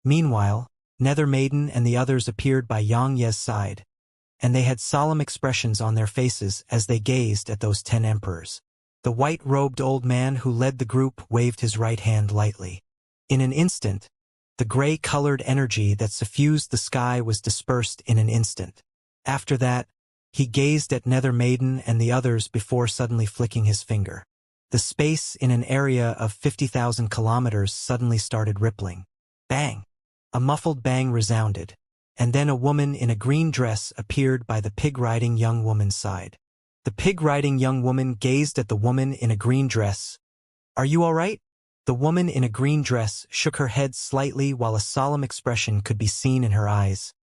Meanwhile, Nether Maiden and the others appeared by Xianxia's side, and they had solemn expressions on their faces as they gazed at those 10 emperors. The white-robed old man who led the group waved his right hand lightly. In an instant, the gray-colored energy that suffused the sky was dispersed in an instant. After that, he gazed at Nether Maiden and the others before suddenly flicking his finger. The space in an area of 50,000 kilometers suddenly started rippling. Bang! A muffled bang resounded, and then a woman in a green dress appeared by the pig-riding young woman's side. The pig-riding young woman gazed at the woman in a green dress. "Are you all right?" The woman in a green dress shook her head slightly while a solemn expression could be seen in her eyes.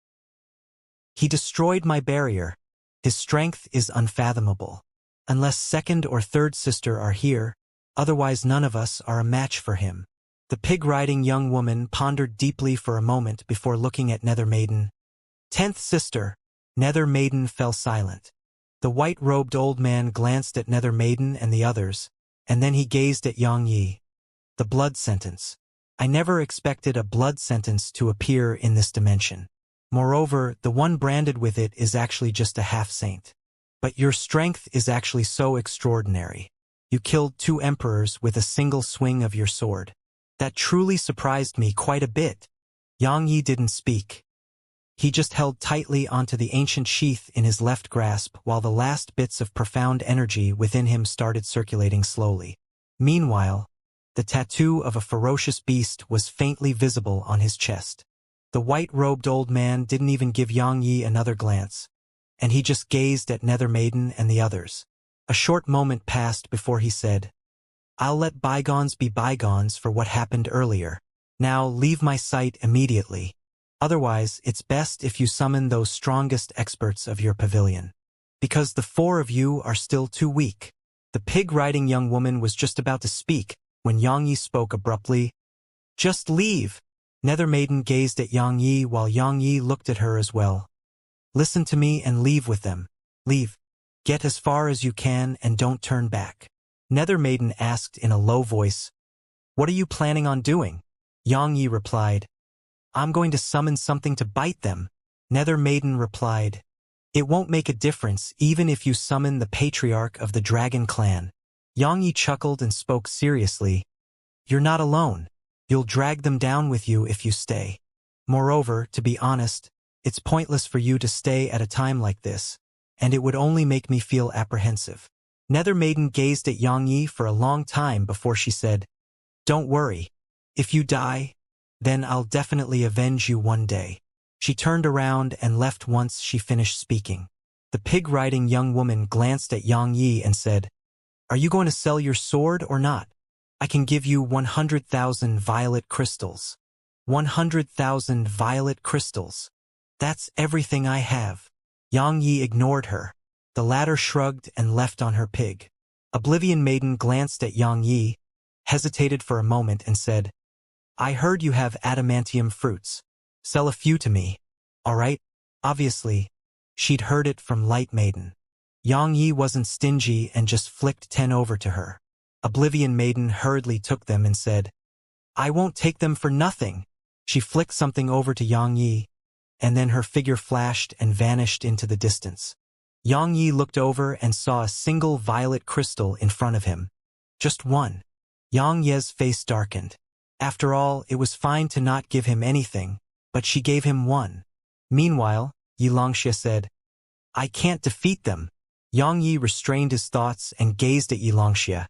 "He destroyed my barrier. His strength is unfathomable. Unless second or third sister are here, otherwise none of us are a match for him." The pig-riding young woman pondered deeply for a moment before looking at Nether Maiden. "10th sister." Nether Maiden fell silent. The white-robed old man glanced at Nether Maiden and the others, and then he gazed at Xianxia. "The blood sentence. I never expected a blood sentence to appear in this dimension. Moreover, the one branded with it is actually just a half-saint. But your strength is actually so extraordinary. You killed 2 emperors with a single swing of your sword. That truly surprised me quite a bit." Xianxia didn't speak. He just held tightly onto the ancient sheath in his left grasp while the last bits of profound energy within him started circulating slowly. Meanwhile, the tattoo of a ferocious beast was faintly visible on his chest. The white-robed old man didn't even give Xianxia another glance, and he just gazed at Nether Maiden and the others. A short moment passed before he said, "I'll let bygones be bygones for what happened earlier. Now leave my sight immediately. Otherwise, it's best if you summon those strongest experts of your pavilion. Because the 4 of you are still too weak." The pig-riding young woman was just about to speak when Xianxia spoke abruptly. "Just leave." Nether Maiden gazed at Xianxia while Xianxia looked at her as well. "Listen to me and leave with them. Leave. Get as far as you can and don't turn back." Nether Maiden asked in a low voice, "What are you planning on doing?" Xianxia replied, "I'm going to summon something to bite them." Nether Maiden replied, "It won't make a difference even if you summon the patriarch of the dragon clan." Xianxia chuckled and spoke seriously, "You're not alone. You'll drag them down with you if you stay. Moreover, to be honest, it's pointless for you to stay at a time like this, and it would only make me feel apprehensive." Nether Maiden gazed at Xianxia for a long time before she said, "Don't worry. If you die, then I'll definitely avenge you one day." She turned around and left once she finished speaking. The pig-riding young woman glanced at Xianxia and said, "Are you going to sell your sword or not? I can give you 100,000 violet crystals." 100,000 violet crystals. That's everything I have. Xianxia ignored her. The latter shrugged and left on her pig. Oblivion Maiden glanced at Xianxia, hesitated for a moment and said, "I heard you have adamantium fruits. Sell a few to me. All right?" Obviously, she'd heard it from Light Maiden. Xianxia wasn't stingy and just flicked 10 over to her. Oblivion Maiden hurriedly took them and said, "I won't take them for nothing." She flicked something over to Xianxia, and then her figure flashed and vanished into the distance. Xianxia looked over and saw a single violet crystal in front of him. Just one. Xianxia's face darkened. After all, it was fine to not give him anything, but she gave him one. Meanwhile, Xianxia said, "I can't defeat them." Xianxia restrained his thoughts and gazed at Xianxia.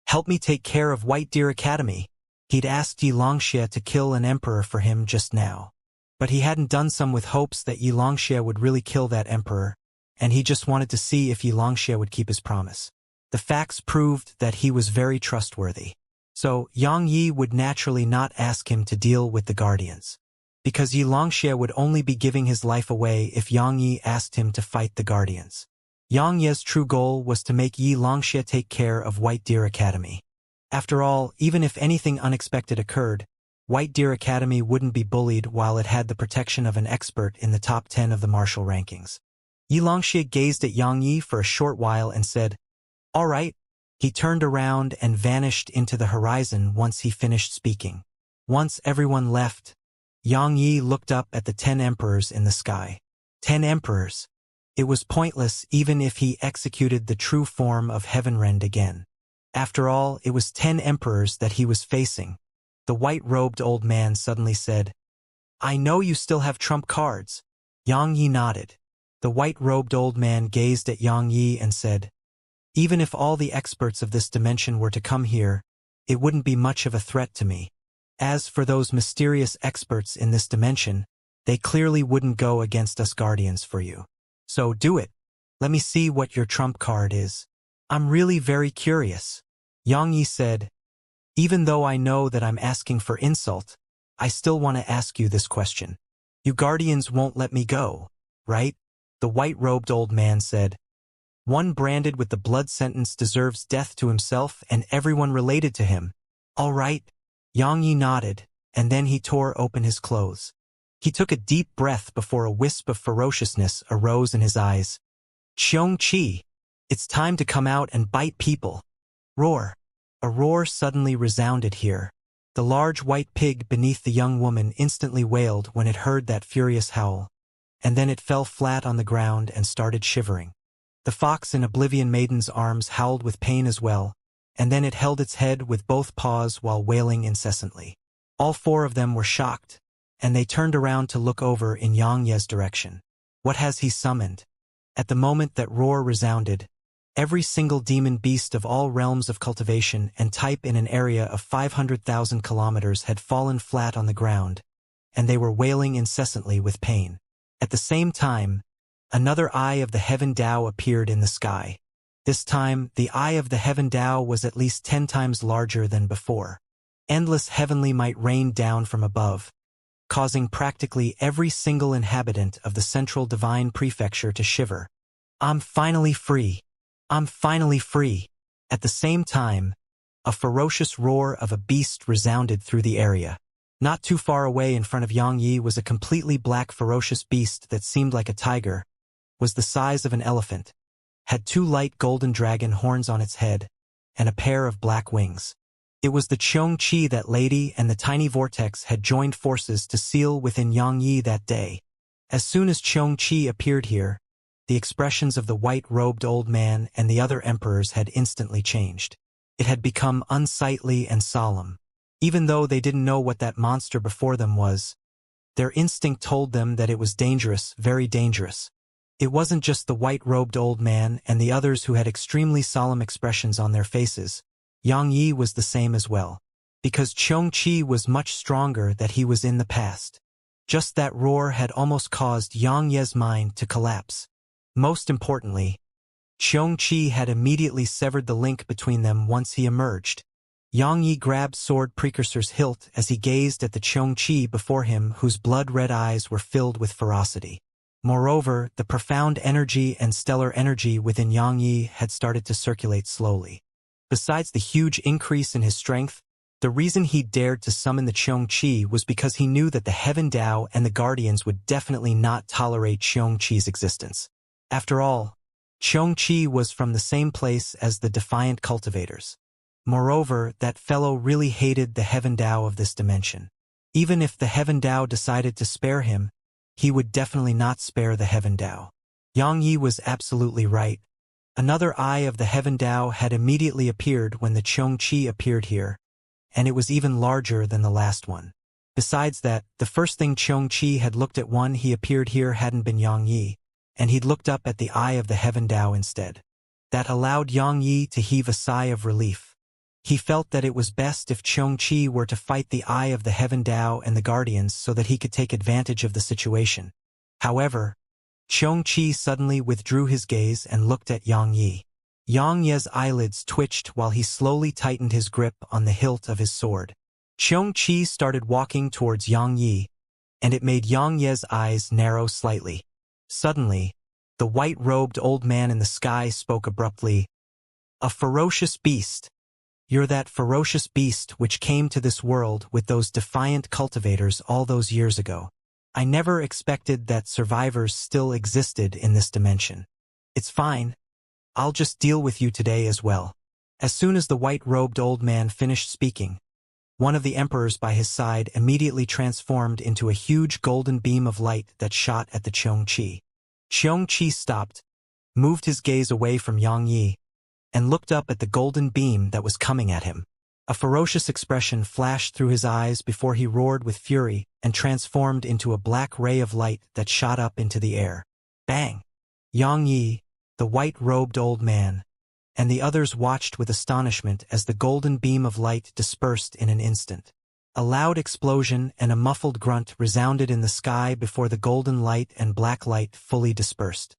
"Help me take care of White Deer Academy." He'd asked Xianxia to kill an emperor for him just now. But he hadn't done so with hopes that Xianxia would really kill that emperor, and he just wanted to see if Xianxia would keep his promise. The facts proved that he was very trustworthy. So Xianxia would naturally not ask him to deal with the Guardians, because Xianxia would only be giving his life away if Xianxia asked him to fight the Guardians. Xianxia's true goal was to make Xianxia take care of White Deer Academy. After all, even if anything unexpected occurred, White Deer Academy wouldn't be bullied while it had the protection of an expert in the top 10 of the martial rankings. Xianxia gazed at Xianxia for a short while and said, "All right." He turned around and vanished into the horizon once he finished speaking. Once everyone left, Yang Yi looked up at the 10 emperors in the sky. 10 emperors. It was pointless even if he executed the true form of Heavenrend again. After all, it was 10 emperors that he was facing. The white-robed old man suddenly said, "I know you still have trump cards." Yang Yi nodded. The white-robed old man gazed at Yang Yi and said, "Even if all the experts of this dimension were to come here, it wouldn't be much of a threat to me. As for those mysterious experts in this dimension, they clearly wouldn't go against us guardians for you. So do it. Let me see what your trump card is. I'm really very curious." Yang Yi said, "Even though I know that I'm asking for insult, I still want to ask you this question. You guardians won't let me go, right?" The white-robed old man said, "One branded with the blood sentence deserves death to himself and everyone related to him. All right." Yang Yi nodded, and then he tore open his clothes. He took a deep breath before a wisp of ferociousness arose in his eyes. "Xianxia, it's time to come out and bite people." Roar. A roar suddenly resounded here. The large white pig beneath the young woman instantly wailed when it heard that furious howl, and then it fell flat on the ground and started shivering. The fox in Oblivion Maiden's arms howled with pain as well, and then it held its head with both paws while wailing incessantly. All four of them were shocked, and they turned around to look over in Xianxia's direction. What has he summoned? At the moment that roar resounded, every single demon beast of all realms of cultivation and type in an area of 500,000 kilometers had fallen flat on the ground, and they were wailing incessantly with pain. At the same time, another eye of the Heaven Tao appeared in the sky. This time, the eye of the Heaven Tao was at least 10 times larger than before. Endless heavenly might rained down from above, causing practically every single inhabitant of the central divine prefecture to shiver. "I'm finally free. I'm finally free." At the same time, a ferocious roar of a beast resounded through the area. Not too far away in front of Yang Yi was a completely black ferocious beast that seemed like a tiger, was the size of an elephant, had 2 light golden dragon horns on its head, and a pair of black wings. It was the Xianxia that lady and the tiny vortex had joined forces to seal within Yang Yi that day. As soon as Xianxia appeared here, the expressions of the white-robed old man and the other emperors had instantly changed. It had become unsightly and solemn. Even though they didn't know what that monster before them was, their instinct told them that it was dangerous, very dangerous. It wasn't just the white-robed old man and the others who had extremely solemn expressions on their faces. Yang Yi was the same as well. Because Xianxia was much stronger than he was in the past. Just that roar had almost caused Yang Ye's mind to collapse. Most importantly, Xianxia had immediately severed the link between them once he emerged. Yang Yi grabbed sword precursor's hilt as he gazed at the Xianxia before him, whose blood-red eyes were filled with ferocity. Moreover, the profound energy and stellar energy within Yang Yi had started to circulate slowly. Besides the huge increase in his strength, the reason he dared to summon the Xianxia was because he knew that the Heaven Tao and the Guardians would definitely not tolerate Xianxia's existence. After all, Xianxia was from the same place as the defiant cultivators. Moreover, that fellow really hated the Heaven Tao of this dimension. Even if the Heaven Tao decided to spare him, he would definitely not spare the Heaven Tao. Yang Yi was absolutely right. Another eye of the Heaven Tao had immediately appeared when the Xianxia appeared here, and it was even larger than the last one. Besides that, the first thing Xianxia had looked at when he appeared here hadn't been Yang Yi, and he'd looked up at the eye of the Heaven Tao instead. That allowed Yang Yi to heave a sigh of relief. He felt that it was best if Xianxia were to fight the eye of the Heaven Tao and the Guardians so that he could take advantage of the situation. However, Xianxia suddenly withdrew his gaze and looked at Yang Yi. Yang Ye's eyelids twitched while he slowly tightened his grip on the hilt of his sword. Xianxia started walking towards Yang Yi, and it made Yang Ye's eyes narrow slightly. Suddenly, the white-robed old man in the sky spoke abruptly. "A ferocious beast. You're that ferocious beast which came to this world with those defiant cultivators all those years ago. I never expected that survivors still existed in this dimension. It's fine. I'll just deal with you today as well." As soon as the white-robed old man finished speaking, One of the emperors by his side immediately transformed into a huge golden beam of light that shot at the Xianxia. Xianxia stopped, moved his gaze away from Yang Yi, and looked up at the golden beam that was coming at him. A ferocious expression flashed through his eyes before he roared with fury and transformed into a black ray of light that shot up into the air. Bang! Yang Yi, the white-robed old man, and the others watched with astonishment as the golden beam of light dispersed in an instant. A loud explosion and a muffled grunt resounded in the sky before the golden light and black light fully dispersed.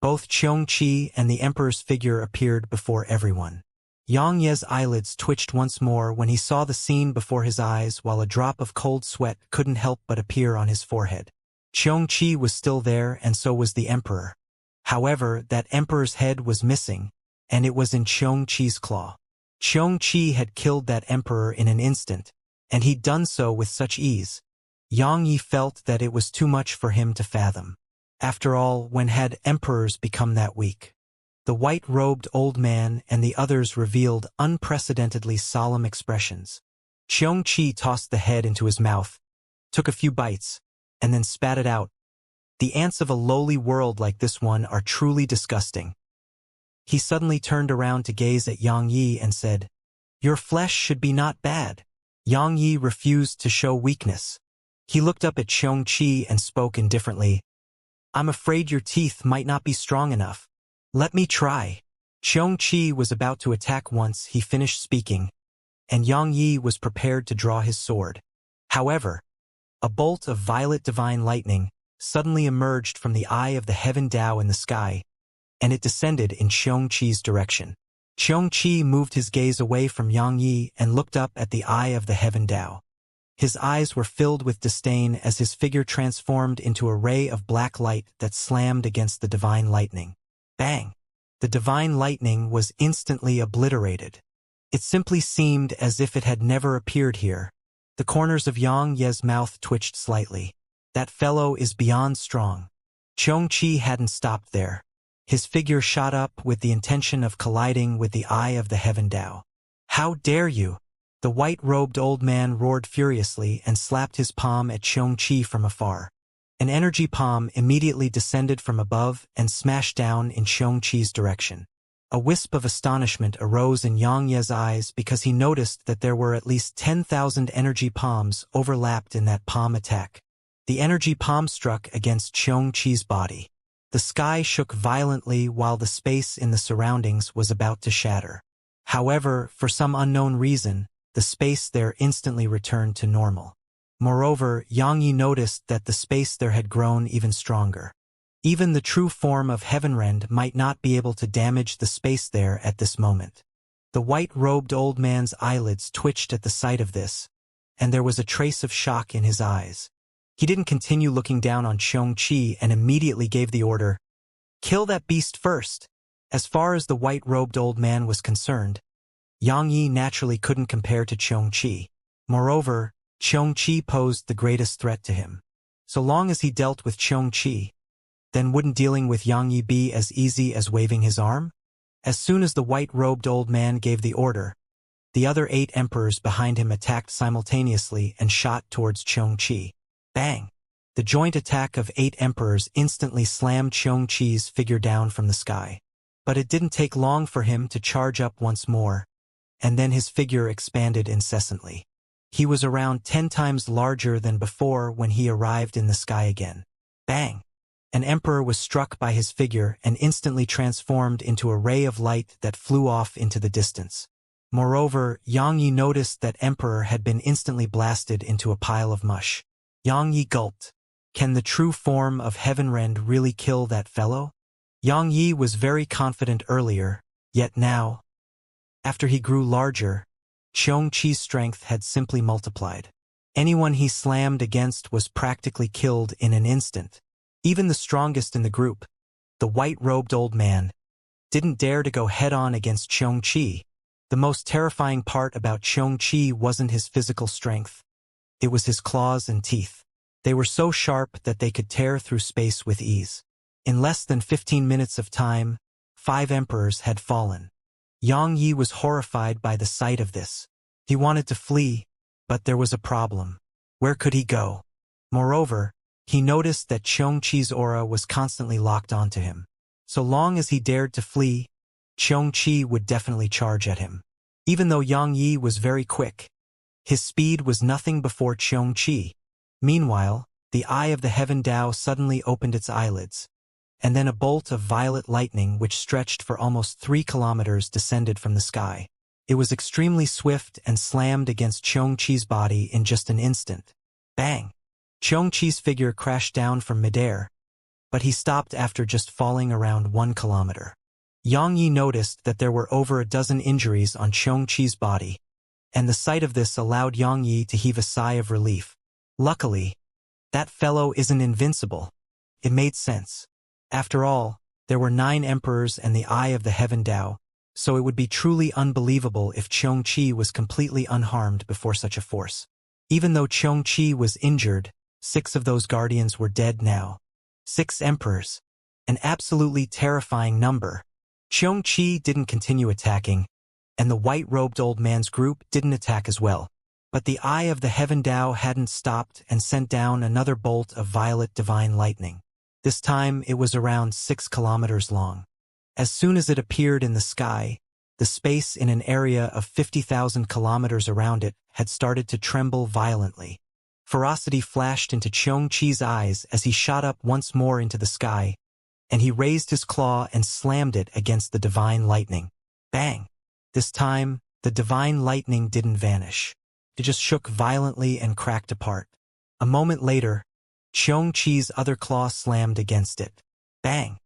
Both Xianxia and the emperor's figure appeared before everyone. Xianxia's eyelids twitched once more when he saw the scene before his eyes, while a drop of cold sweat couldn't help but appear on his forehead. Xianxia was still there, and so was the emperor. However, that emperor's head was missing, and it was in Xianxia's claw. Xianxia had killed that emperor in an instant, and he'd done so with such ease. Yang Yi felt that it was too much for him to fathom. After all, when had emperors become that weak? The white-robed old man and the others revealed unprecedentedly solemn expressions. Xianxia tossed the head into his mouth, took a few bites, and then spat it out. The ants of a lowly world like this one are truly disgusting. He suddenly turned around to gaze at Yang Yi and said, "Your flesh should be not bad." Yang Yi refused to show weakness. He looked up at Xianxia and spoke indifferently. "I'm afraid your teeth might not be strong enough. Let me try." Xianxia was about to attack once he finished speaking, and Yang Yi was prepared to draw his sword. However, a bolt of violet divine lightning suddenly emerged from the eye of the heaven Tao in the sky, and it descended in Xianxia's direction. Xianxia moved his gaze away from Yang Yi and looked up at the eye of the heaven Tao. His eyes were filled with disdain as his figure transformed into a ray of black light that slammed against the divine lightning. Bang! The divine lightning was instantly obliterated. It simply seemed as if it had never appeared here. The corners of Yang Ye's mouth twitched slightly. That fellow is beyond strong. Xianxia hadn't stopped there. His figure shot up with the intention of colliding with the eye of the heaven Tao. "How dare you!" The white-robed old man roared furiously and slapped his palm at Xianxia from afar. An energy palm immediately descended from above and smashed down in Xianxia's direction. A wisp of astonishment arose in Yang Ye's eyes because he noticed that there were at least 10,000 energy palms overlapped in that palm attack. The energy palm struck against Xianxia's body. The sky shook violently while the space in the surroundings was about to shatter. However, for some unknown reason, the space there instantly returned to normal. Moreover, Yang Yi noticed that the space there had grown even stronger. Even the true form of Heavenrend might not be able to damage the space there at this moment. The white-robed old man's eyelids twitched at the sight of this, and there was a trace of shock in his eyes. He didn't continue looking down on Xianxia and immediately gave the order, "Kill that beast first." As far as the white-robed old man was concerned, Yang Yi naturally couldn't compare to Xianxia. Moreover, Xianxia posed the greatest threat to him. So long as he dealt with Xianxia, then wouldn't dealing with Yang Yi be as easy as waving his arm? As soon as the white-robed old man gave the order, the other 8 emperors behind him attacked simultaneously and shot towards Xianxia. Bang! The joint attack of 8 emperors instantly slammed Xianxia's figure down from the sky. But it didn't take long for him to charge up once more, and then his figure expanded incessantly. He was around 10 times larger than before when he arrived in the sky again. Bang! An emperor was struck by his figure and instantly transformed into a ray of light that flew off into the distance. Moreover, Yang Yi noticed that emperor had been instantly blasted into a pile of mush. Yang Yi gulped. Can the true form of Heavenrend really kill that fellow? Yang Yi was very confident earlier, yet now, after he grew larger, Xianxia's strength had simply multiplied. Anyone he slammed against was practically killed in an instant. Even the strongest in the group, the white-robed old man, didn't dare to go head-on against Xianxia. The most terrifying part about Xianxia wasn't his physical strength. It was his claws and teeth. They were so sharp that they could tear through space with ease. In less than 15 minutes of time, 5 emperors had fallen. Yang Yi was horrified by the sight of this. He wanted to flee, But there was a problem. Where could he go? Moreover, he noticed that Xianxia's aura was constantly locked onto him. So long as he dared to flee, Xianxia would definitely charge at him. Even though Yang Yi was very quick, his speed was nothing before Xianxia. Meanwhile, the eye of the heaven Dao suddenly opened its eyelids, and then a bolt of violet lightning which stretched for almost 3 kilometers descended from the sky. It was extremely swift and slammed against Xianxia's body in just an instant. Bang! Xianxia's figure crashed down from midair, but he stopped after just falling around 1 kilometer. Yang Yi noticed that there were over a dozen injuries on Xianxia's body, and the sight of this allowed Yang Yi to heave a sigh of relief. Luckily, that fellow isn't invincible. It made sense. After all, there were 9 emperors and the eye of the heaven Dao, so it would be truly unbelievable if Xianxia was completely unharmed before such a force. Even though Xianxia was injured, 6 of those guardians were dead now. 6 emperors. An absolutely terrifying number. Xianxia didn't continue attacking, and the white-robed old man's group didn't attack as well. But the eye of the heaven Dao hadn't stopped and sent down another bolt of violet divine lightning. This time it was around 6 kilometers long. As soon as it appeared in the sky, the space in an area of 50,000 kilometers around it had started to tremble violently. Ferocity flashed into Xianxia's eyes as he shot up once more into the sky, and he raised his claw and slammed it against the divine lightning. Bang! This time, the divine lightning didn't vanish. It just shook violently and cracked apart. A moment later, Xianxia's other claw slammed against it. Bang!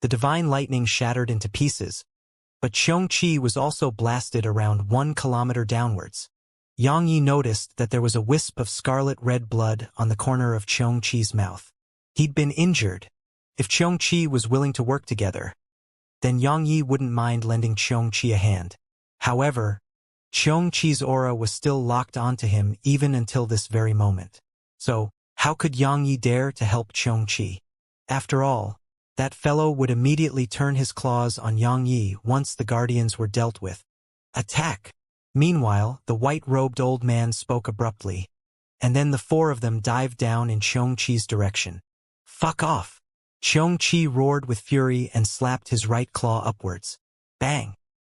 The divine lightning shattered into pieces, but Xianxia was also blasted around 1 kilometer downwards. Yang Yi noticed that there was a wisp of scarlet-red blood on the corner of Xianxia's mouth. He'd been injured. If Xianxia was willing to work together, then Yang Yi wouldn't mind lending Xianxia a hand. However, Xianxia's aura was still locked onto him even until this very moment. So, how could Yang Yi dare to help Xianxia? After all, that fellow would immediately turn his claws on Yang Yi once the guardians were dealt with. Attack! Meanwhile, the white-robed old man spoke abruptly, and then the 4 of them dived down in Xianxia's direction. Fuck off! Xianxia roared with fury and slapped his right claw upwards. Bang!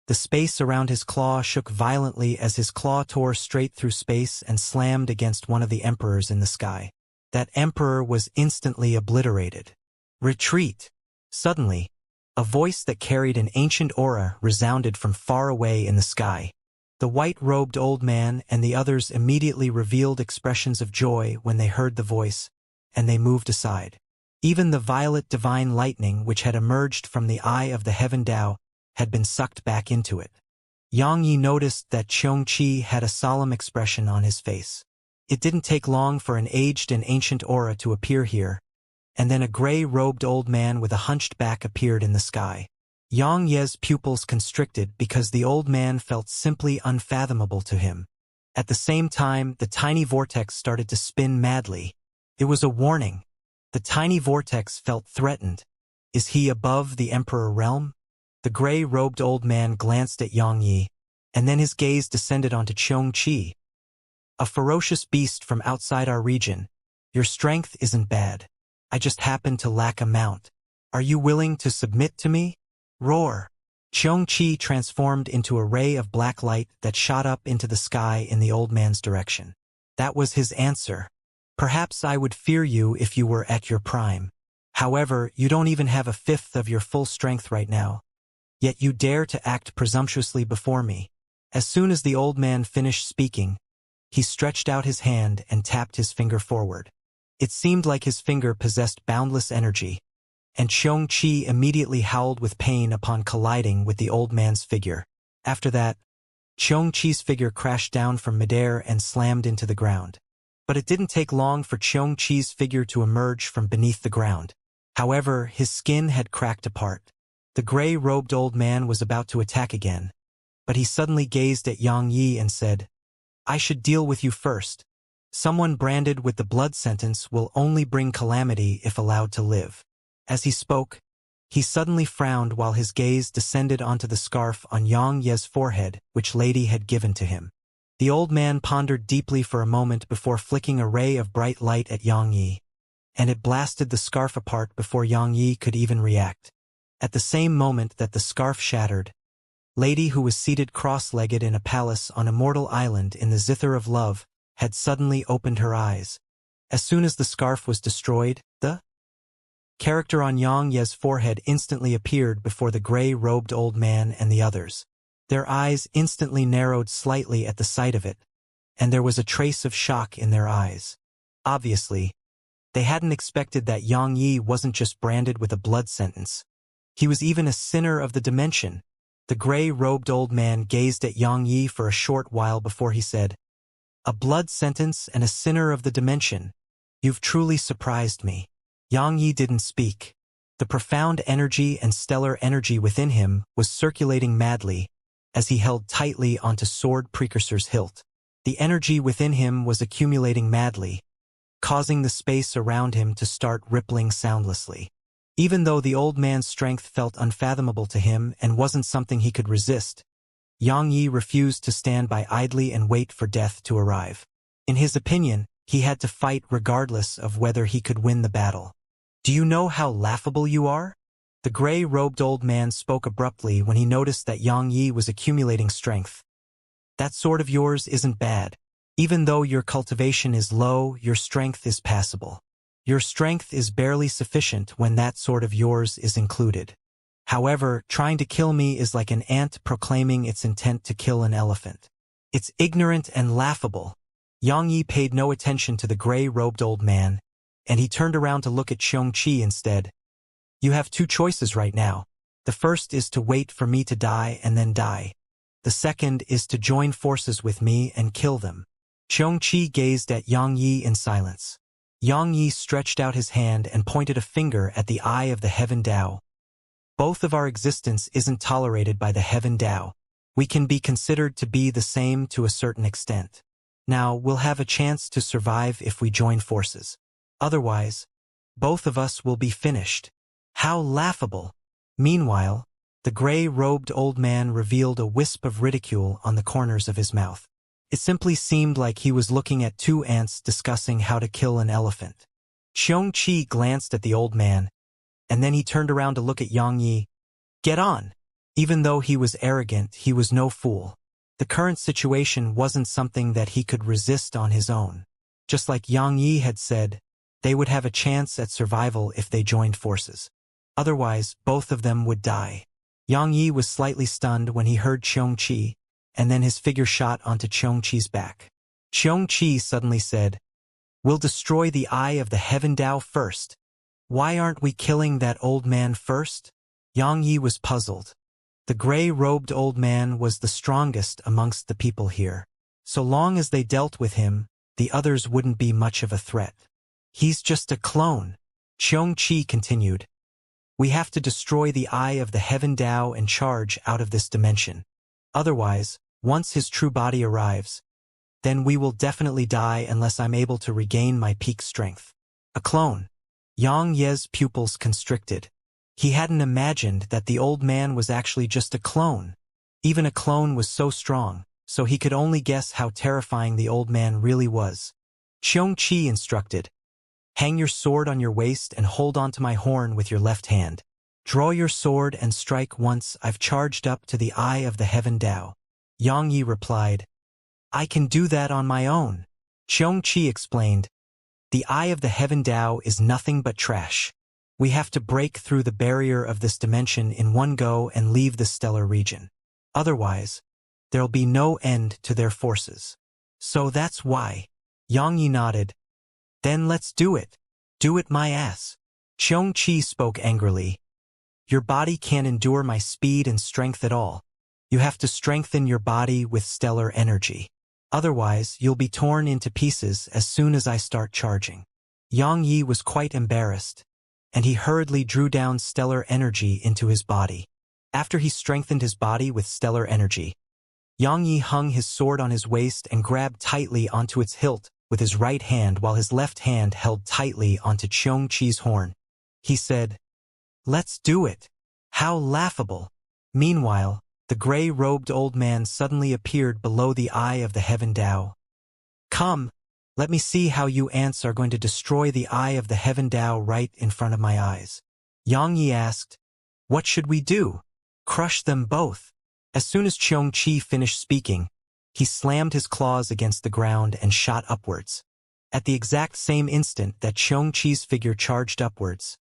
The space around his claw shook violently as his claw tore straight through space and slammed against one of the emperors in the sky. That emperor was instantly obliterated. Retreat! Suddenly, a voice that carried an ancient aura resounded from far away in the sky. The white-robed old man and the others immediately revealed expressions of joy when they heard the voice, and they moved aside. Even the violet divine lightning which had emerged from the eye of the heaven Dao had been sucked back into it. Yang Yi noticed that Xianxia had a solemn expression on his face. It didn't take long for an aged and ancient aura to appear here, and then a gray-robed old man with a hunched back appeared in the sky. Yang Ye's pupils constricted because the old man felt simply unfathomable to him. At the same time, the tiny vortex started to spin madly. It was a warning. The tiny vortex felt threatened. Is he above the Emperor realm? The gray-robed old man glanced at Yang Yi, and then his gaze descended onto Xianxia. A ferocious beast from outside our region. Your strength isn't bad. I just happen to lack a mount. Are you willing to submit to me? Roar! Xianxia transformed into a ray of black light that shot up into the sky in the old man's direction. That was his answer. Perhaps I would fear you if you were at your prime. However, you don't even have a fifth of your full strength right now. Yet you dare to act presumptuously before me. As soon as the old man finished speaking, he stretched out his hand and tapped his finger forward. It seemed like his finger possessed boundless energy, and Xianxia immediately howled with pain upon colliding with the old man's figure. After that, Xianxia's figure crashed down from midair and slammed into the ground. But it didn't take long for Xianxia's figure to emerge from beneath the ground. However, his skin had cracked apart. The gray-robed old man was about to attack again, but he suddenly gazed at Yang Yi and said, I should deal with you first. Someone branded with the blood sentence will only bring calamity if allowed to live. As he spoke, he suddenly frowned while his gaze descended onto the scarf on Yang Ye's forehead which Lady had given to him. The old man pondered deeply for a moment before flicking a ray of bright light at Yang Yi, and it blasted the scarf apart before Yang Yi could even react. At the same moment that the scarf shattered, Lady, who was seated cross-legged in a palace on Immortal Island in the Zither of Love, had suddenly opened her eyes. As soon as the scarf was destroyed, the character on Yang Ye's forehead instantly appeared before the gray-robed old man and the others. Their eyes instantly narrowed slightly at the sight of it, and there was a trace of shock in their eyes. Obviously, they hadn't expected that Yang Yi wasn't just branded with a blood sentence. He was even a sinner of the dimension. The gray-robed old man gazed at Yang Yi for a short while before he said, "A blood sentence and a sinner of the dimension. You've truly surprised me." Yang Yi didn't speak. The profound energy and stellar energy within him was circulating madly as he held tightly onto Sword Precursor's hilt. The energy within him was accumulating madly, causing the space around him to start rippling soundlessly. Even though the old man's strength felt unfathomable to him and wasn't something he could resist, Yang Yi refused to stand by idly and wait for death to arrive. In his opinion, he had to fight regardless of whether he could win the battle. "Do you know how laughable you are?" The gray-robed old man spoke abruptly when he noticed that Yang Yi was accumulating strength. "That sword of yours isn't bad. Even though your cultivation is low, your strength is passable. Your strength is barely sufficient when that sword of yours is included. However, trying to kill me is like an ant proclaiming its intent to kill an elephant. It's ignorant and laughable." Yang Yi paid no attention to the gray-robed old man, and he turned around to look at Xianxia instead. "You have two choices right now. The first is to wait for me to die and then die. The second is to join forces with me and kill them." Xianxia gazed at Yang Yi in silence. Yang Yi stretched out his hand and pointed a finger at the eye of the Heaven Tao. "Both of our existence isn't tolerated by the Heaven Tao. We can be considered to be the same to a certain extent. Now, we'll have a chance to survive if we join forces. Otherwise, both of us will be finished." How laughable! Meanwhile, the gray-robed old man revealed a wisp of ridicule on the corners of his mouth. It simply seemed like he was looking at two ants discussing how to kill an elephant. Xianxia glanced at the old man, and then he turned around to look at Yang Yi. "Get on!" Even though he was arrogant, he was no fool. The current situation wasn't something that he could resist on his own. Just like Yang Yi had said, they would have a chance at survival if they joined forces. Otherwise, both of them would die. Yang Yi was slightly stunned when he heard Xianxia, and then his figure shot onto Xianxia's back. Xianxia suddenly said, "We'll destroy the eye of the Heaven Tao first. Why aren't we killing that old man first?" Yang Yi was puzzled. The gray-robed old man was the strongest amongst the people here. So long as they dealt with him, the others wouldn't be much of a threat. "He's just a clone," Xianxia continued. "We have to destroy the eye of the Heaven Tao and charge out of this dimension. Otherwise, once his true body arrives, then we will definitely die unless I'm able to regain my peak strength." A clone. Yang Ye's pupils constricted. He hadn't imagined that the old man was actually just a clone. Even a clone was so strong, so he could only guess how terrifying the old man really was. Xianxia instructed, "Hang your sword on your waist and hold onto my horn with your left hand. Draw your sword and strike once I've charged up to the eye of the Heaven Tao." Yang Yi replied, "I can do that on my own." Xianxia explained, "The eye of the Heaven Tao is nothing but trash. We have to break through the barrier of this dimension in one go and leave the stellar region. Otherwise, there'll be no end to their forces. So that's why." Yang Yi nodded. "Then let's do it. Do it my ass." Xianxia spoke angrily. "Your body can't endure my speed and strength at all. You have to strengthen your body with stellar energy. Otherwise, you'll be torn into pieces as soon as I start charging." Yang Yi was quite embarrassed, and he hurriedly drew down stellar energy into his body. After he strengthened his body with stellar energy, Yang Yi hung his sword on his waist and grabbed tightly onto its hilt with his right hand while his left hand held tightly onto Xianxia's horn. He said, "Let's do it." How laughable! Meanwhile, the gray-robed old man suddenly appeared below the eye of the Heaven Tao. "Come, let me see how you ants are going to destroy the eye of the Heaven Tao right in front of my eyes." Xianxia asked, "What should we do?" "Crush them both." As soon as Xianxia finished speaking, he slammed his claws against the ground and shot upwards. At the exact same instant that Xianxia's figure charged upwards,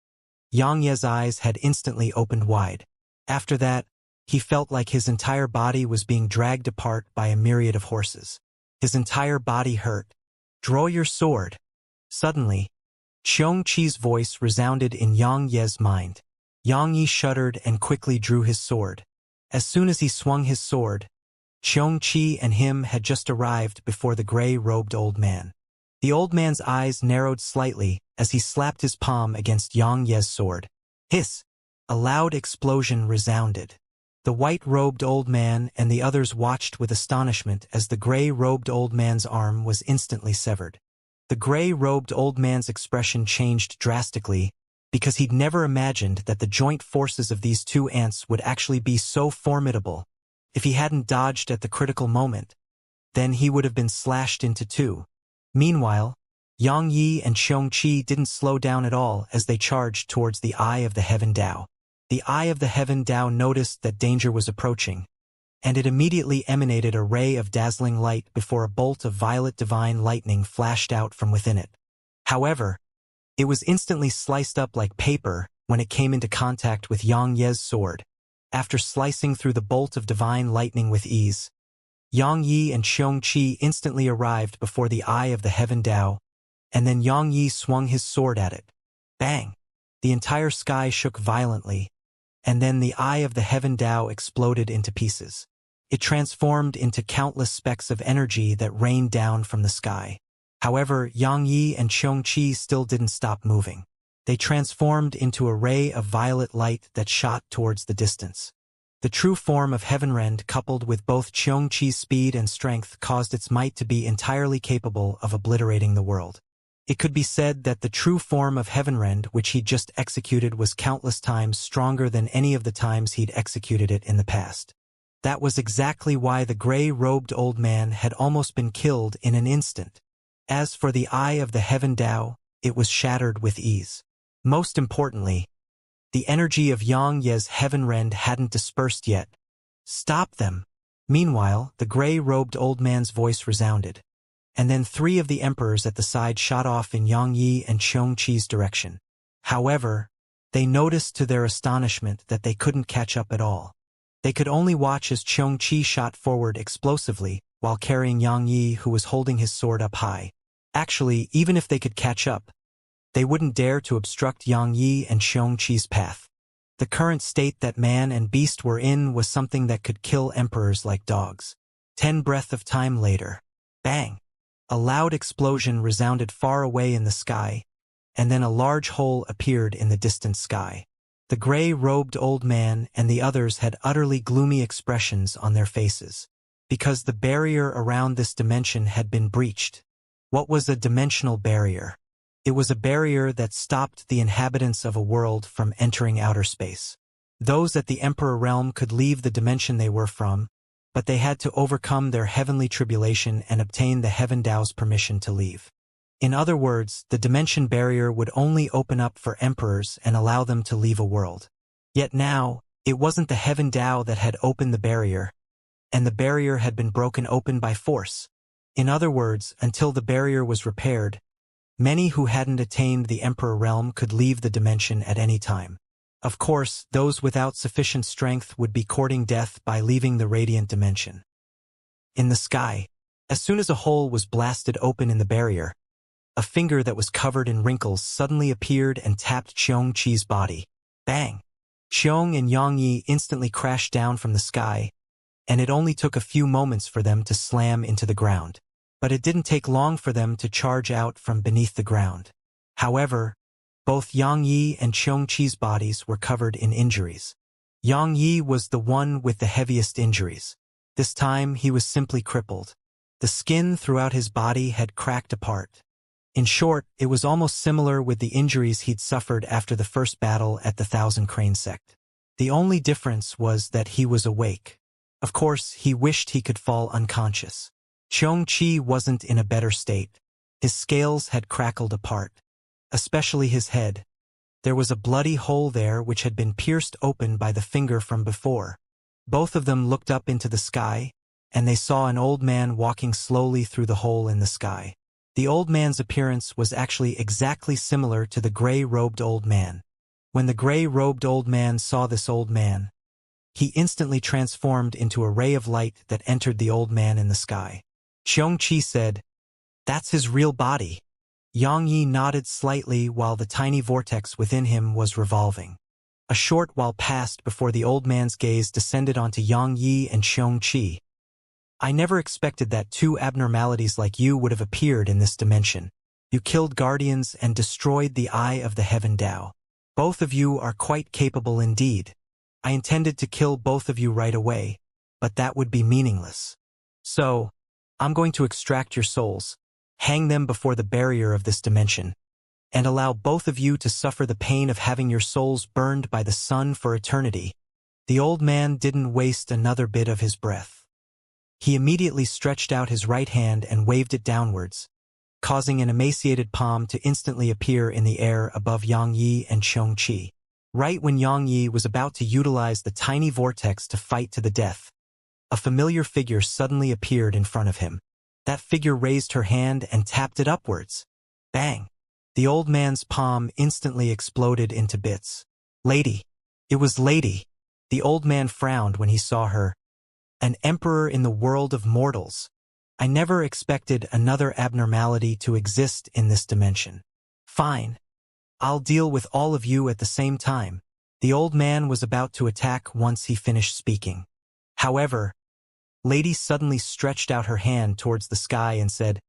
Xianxia's eyes had instantly opened wide. After that, he felt like his entire body was being dragged apart by a myriad of horses. His entire body hurt. "Draw your sword." Suddenly, Xianxia's voice resounded in Xianxia's mind. Xianxia shuddered and quickly drew his sword. As soon as he swung his sword, Xianxia and him had just arrived before the gray-robed old man. The old man's eyes narrowed slightly as he slapped his palm against Xianxia's sword. Hiss! A loud explosion resounded. The white-robed old man and the others watched with astonishment as the gray-robed old man's arm was instantly severed. The gray-robed old man's expression changed drastically because he'd never imagined that the joint forces of these two ants would actually be so formidable. If he hadn't dodged at the critical moment, then he would have been slashed into two. Meanwhile, Xianxia and Xianxia didn't slow down at all as they charged towards the Eye of the Heaven Tao. The Eye of the Heaven Tao noticed that danger was approaching, and it immediately emanated a ray of dazzling light before a bolt of violet divine lightning flashed out from within it. However, it was instantly sliced up like paper when it came into contact with Xianxia's sword. After slicing through the bolt of divine lightning with ease, Xianxia and Xianxia instantly arrived before the Eye of the Heaven Tao, and then Xianxia swung his sword at it. Bang! The entire sky shook violently, and then the Eye of the Heaven Tao exploded into pieces. It transformed into countless specks of energy that rained down from the sky. However, Xianxia and Xianxia still didn't stop moving. They transformed into a ray of violet light that shot towards the distance. The true form of Heavenrend coupled with both Xianxia's speed and strength caused its might to be entirely capable of obliterating the world. It could be said that the true form of Heavenrend which he'd just executed was countless times stronger than any of the times he'd executed it in the past. That was exactly why the gray-robed old man had almost been killed in an instant. As for the Eye of the Heaven Tao, it was shattered with ease. Most importantly, the energy of Xianxia's Heavenrend hadn't dispersed yet. "Stop them!" Meanwhile, the gray-robed old man's voice resounded, and then three of the emperors at the side shot off in Xianxia and Xianxia's direction. However, they noticed to their astonishment that they couldn't catch up at all. They could only watch as Xianxia shot forward explosively while carrying Xianxia, who was holding his sword up high. Actually, even if they could catch up, they wouldn't dare to obstruct Xianxia and Xianxia's path. The current state that man and beast were in was something that could kill emperors like dogs. 10 breath of time later. Bang! A loud explosion resounded far away in the sky, and then a large hole appeared in the distant sky. The gray-robed old man and the others had utterly gloomy expressions on their faces, because the barrier around this dimension had been breached. What was a dimensional barrier? It was a barrier that stopped the inhabitants of a world from entering outer space. Those at the Emperor realm could leave the dimension they were from, but they had to overcome their heavenly tribulation and obtain the Heaven Tao's permission to leave. In other words, the dimension barrier would only open up for emperors and allow them to leave a world. Yet now, it wasn't the Heaven Tao that had opened the barrier, and the barrier had been broken open by force. In other words, until the barrier was repaired, many who hadn't attained the Emperor realm could leave the dimension at any time. Of course, those without sufficient strength would be courting death by leaving the radiant dimension. In the sky, as soon as a hole was blasted open in the barrier, a finger that was covered in wrinkles suddenly appeared and tapped Xianxia's body. Bang! Xiang and Xianxia instantly crashed down from the sky, and it only took a few moments for them to slam into the ground. But it didn't take long for them to charge out from beneath the ground. However, both Xianxia and Xianxia's bodies were covered in injuries. Xianxia was the one with the heaviest injuries. This time he was simply crippled. The skin throughout his body had cracked apart. In short, it was almost similar with the injuries he'd suffered after the first battle at the Thousand Crane Sect. The only difference was that he was awake. Of course, he wished he could fall unconscious. Xianxia wasn't in a better state. His scales had crackled apart, especially his head. There was a bloody hole there which had been pierced open by the finger from before. Both of them looked up into the sky, and they saw an old man walking slowly through the hole in the sky. The old man's appearance was actually exactly similar to the gray-robed old man. When the gray-robed old man saw this old man, he instantly transformed into a ray of light that entered the old man in the sky. Xianxia said, "That's his real body." Xianxia nodded slightly while the tiny vortex within him was revolving. A short while passed before the old man's gaze descended onto Xianxia and Xianxia. "I never expected that two abnormalities like you would have appeared in this dimension. You killed guardians and destroyed the Eye of the Heaven Tao. Both of you are quite capable indeed. I intended to kill both of you right away, but that would be meaningless. So, I'm going to extract your souls, hang them before the barrier of this dimension, and allow both of you to suffer the pain of having your souls burned by the sun for eternity." The old man didn't waste another bit of his breath. He immediately stretched out his right hand and waved it downwards, causing an emaciated palm to instantly appear in the air above Xianxia and Xianxia. Right when Xianxia was about to utilize the tiny vortex to fight to the death, a familiar figure suddenly appeared in front of him. That figure raised her hand and tapped it upwards. Bang! The old man's palm instantly exploded into bits. "Lady!" It was Lady! The old man frowned when he saw her. An emperor in the world of mortals. I never expected another abnormality to exist in this dimension. Fine. I'll deal with all of you at the same time. The old man was about to attack once he finished speaking. However, Lady suddenly stretched out her hand towards the sky and said,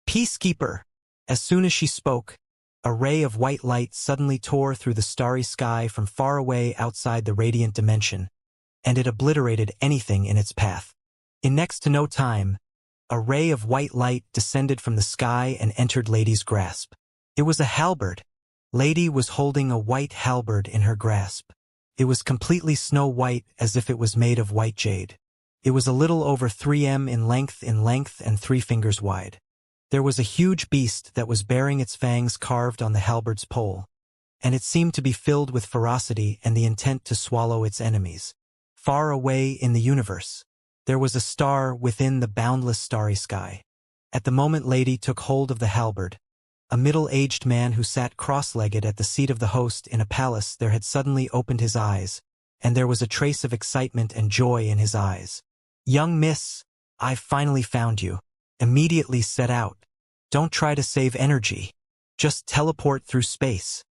"Peacekeeper!" As soon as she spoke, a ray of white light suddenly tore through the starry sky from far away outside the radiant dimension, and it obliterated anything in its path. In next to no time, a ray of white light descended from the sky and entered Lady's grasp. It was a halberd. Lady was holding a white halberd in her grasp. It was completely snow-white as if it was made of white jade. It was a little over 3 m in length and 3 fingers wide. There was a huge beast that was bearing its fangs carved on the halberd's pole, and it seemed to be filled with ferocity and the intent to swallow its enemies. Far away in the universe, there was a star within the boundless starry sky. At the moment Lady took hold of the halberd, a middle-aged man who sat cross-legged at the seat of the host in a palace there had suddenly opened his eyes, and there was a trace of excitement and joy in his eyes. "Young miss, I've finally found you. Immediately set out. Don't try to save energy. Just teleport through space."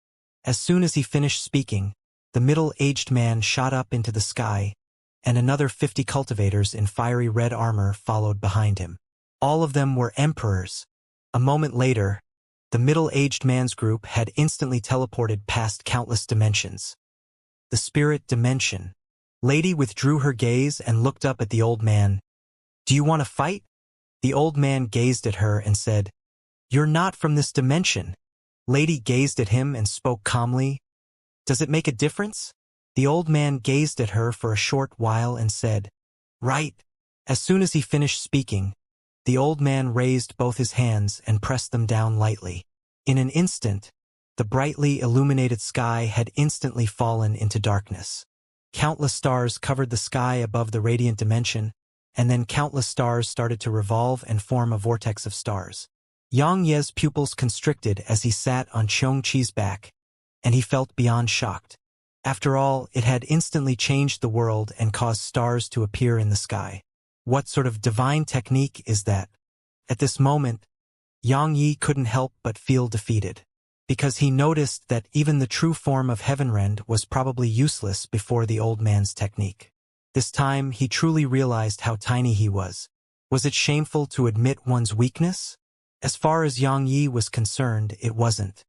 As soon as he finished speaking, the middle-aged man shot up into the sky, and another 50 cultivators in fiery red armor followed behind him. All of them were emperors. A moment later, the middle-aged man's group had instantly teleported past countless dimensions. The spirit dimension. Lady withdrew her gaze and looked up at the old man. "Do you want to fight?" The old man gazed at her and said, "You're not from this dimension." Lady gazed at him and spoke calmly. "Does it make a difference?" The old man gazed at her for a short while and said, "Right." As soon as he finished speaking, the old man raised both his hands and pressed them down lightly. In an instant, the brightly illuminated sky had instantly fallen into darkness. Countless stars covered the sky above the radiant dimension, and then countless stars started to revolve and form a vortex of stars. Xianxia's pupils constricted as he sat on Xianxia's back, and he felt beyond shocked. After all, it had instantly changed the world and caused stars to appear in the sky. What sort of divine technique is that? At this moment, Xianxia couldn't help but feel defeated, because he noticed that even the true form of Heavenrend was probably useless before the old man's technique. This time, he truly realized how tiny he was. Was it shameful to admit one's weakness? As far as Xianxia was concerned, it wasn't.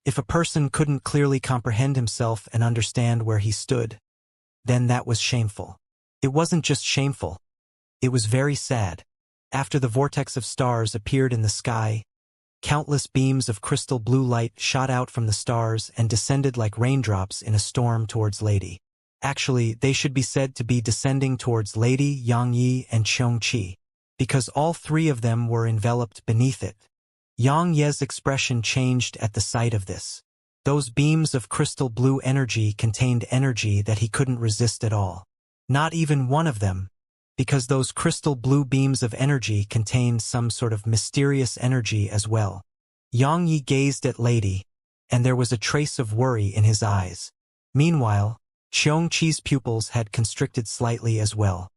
If a person couldn't clearly comprehend himself and understand where he stood, then that was shameful. It wasn't just shameful. It was very sad. After the vortex of stars appeared in the sky, countless beams of crystal blue light shot out from the stars and descended like raindrops in a storm towards Lady. Actually, they should be said to be descending towards Lady Yang Yi and Xianxia, because all three of them were enveloped beneath it. Yang Ye's expression changed at the sight of this. Those beams of crystal blue energy contained energy that he couldn't resist at all. Not even one of them, because those crystal blue beams of energy contained some sort of mysterious energy as well. Yang Yi gazed at Lady, and there was a trace of worry in his eyes. Meanwhile, Xianxia's pupils had constricted slightly as well.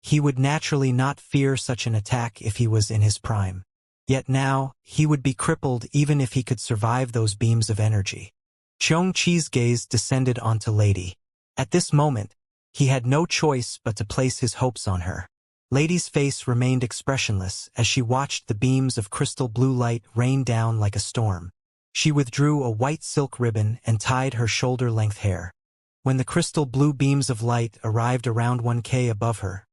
He would naturally not fear such an attack if he was in his prime. Yet now, he would be crippled even if he could survive those beams of energy. Xianxia's gaze descended onto Lady. At this moment, he had no choice but to place his hopes on her. Lady's face remained expressionless as she watched the beams of crystal blue light rain down like a storm. She withdrew a white silk ribbon and tied her shoulder-length hair. When the crystal blue beams of light arrived around 1K above her,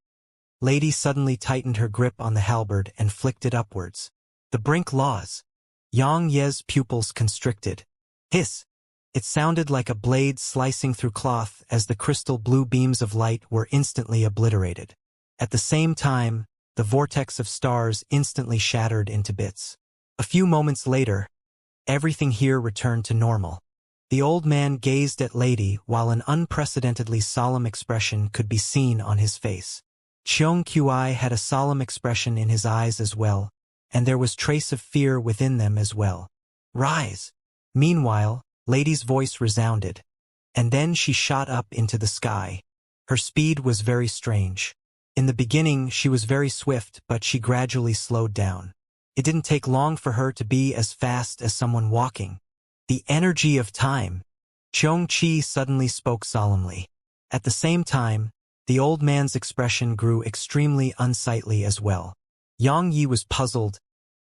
Lady suddenly tightened her grip on the halberd and flicked it upwards. The brink laws. Yang Ye's pupils constricted. Hiss! It sounded like a blade slicing through cloth as the crystal blue beams of light were instantly obliterated. At the same time, the vortex of stars instantly shattered into bits. A few moments later, everything here returned to normal. The old man gazed at Lady while an unprecedentedly solemn expression could be seen on his face. Xianxia had a solemn expression in his eyes as well, and there was trace of fear within them as well. Rise! Meanwhile, Lady's voice resounded, and then she shot up into the sky. Her speed was very strange. In the beginning, she was very swift, but she gradually slowed down. It didn't take long for her to be as fast as someone walking. The energy of time. Xianxia suddenly spoke solemnly. At the same time, the old man's expression grew extremely unsightly as well. Yang Yi was puzzled.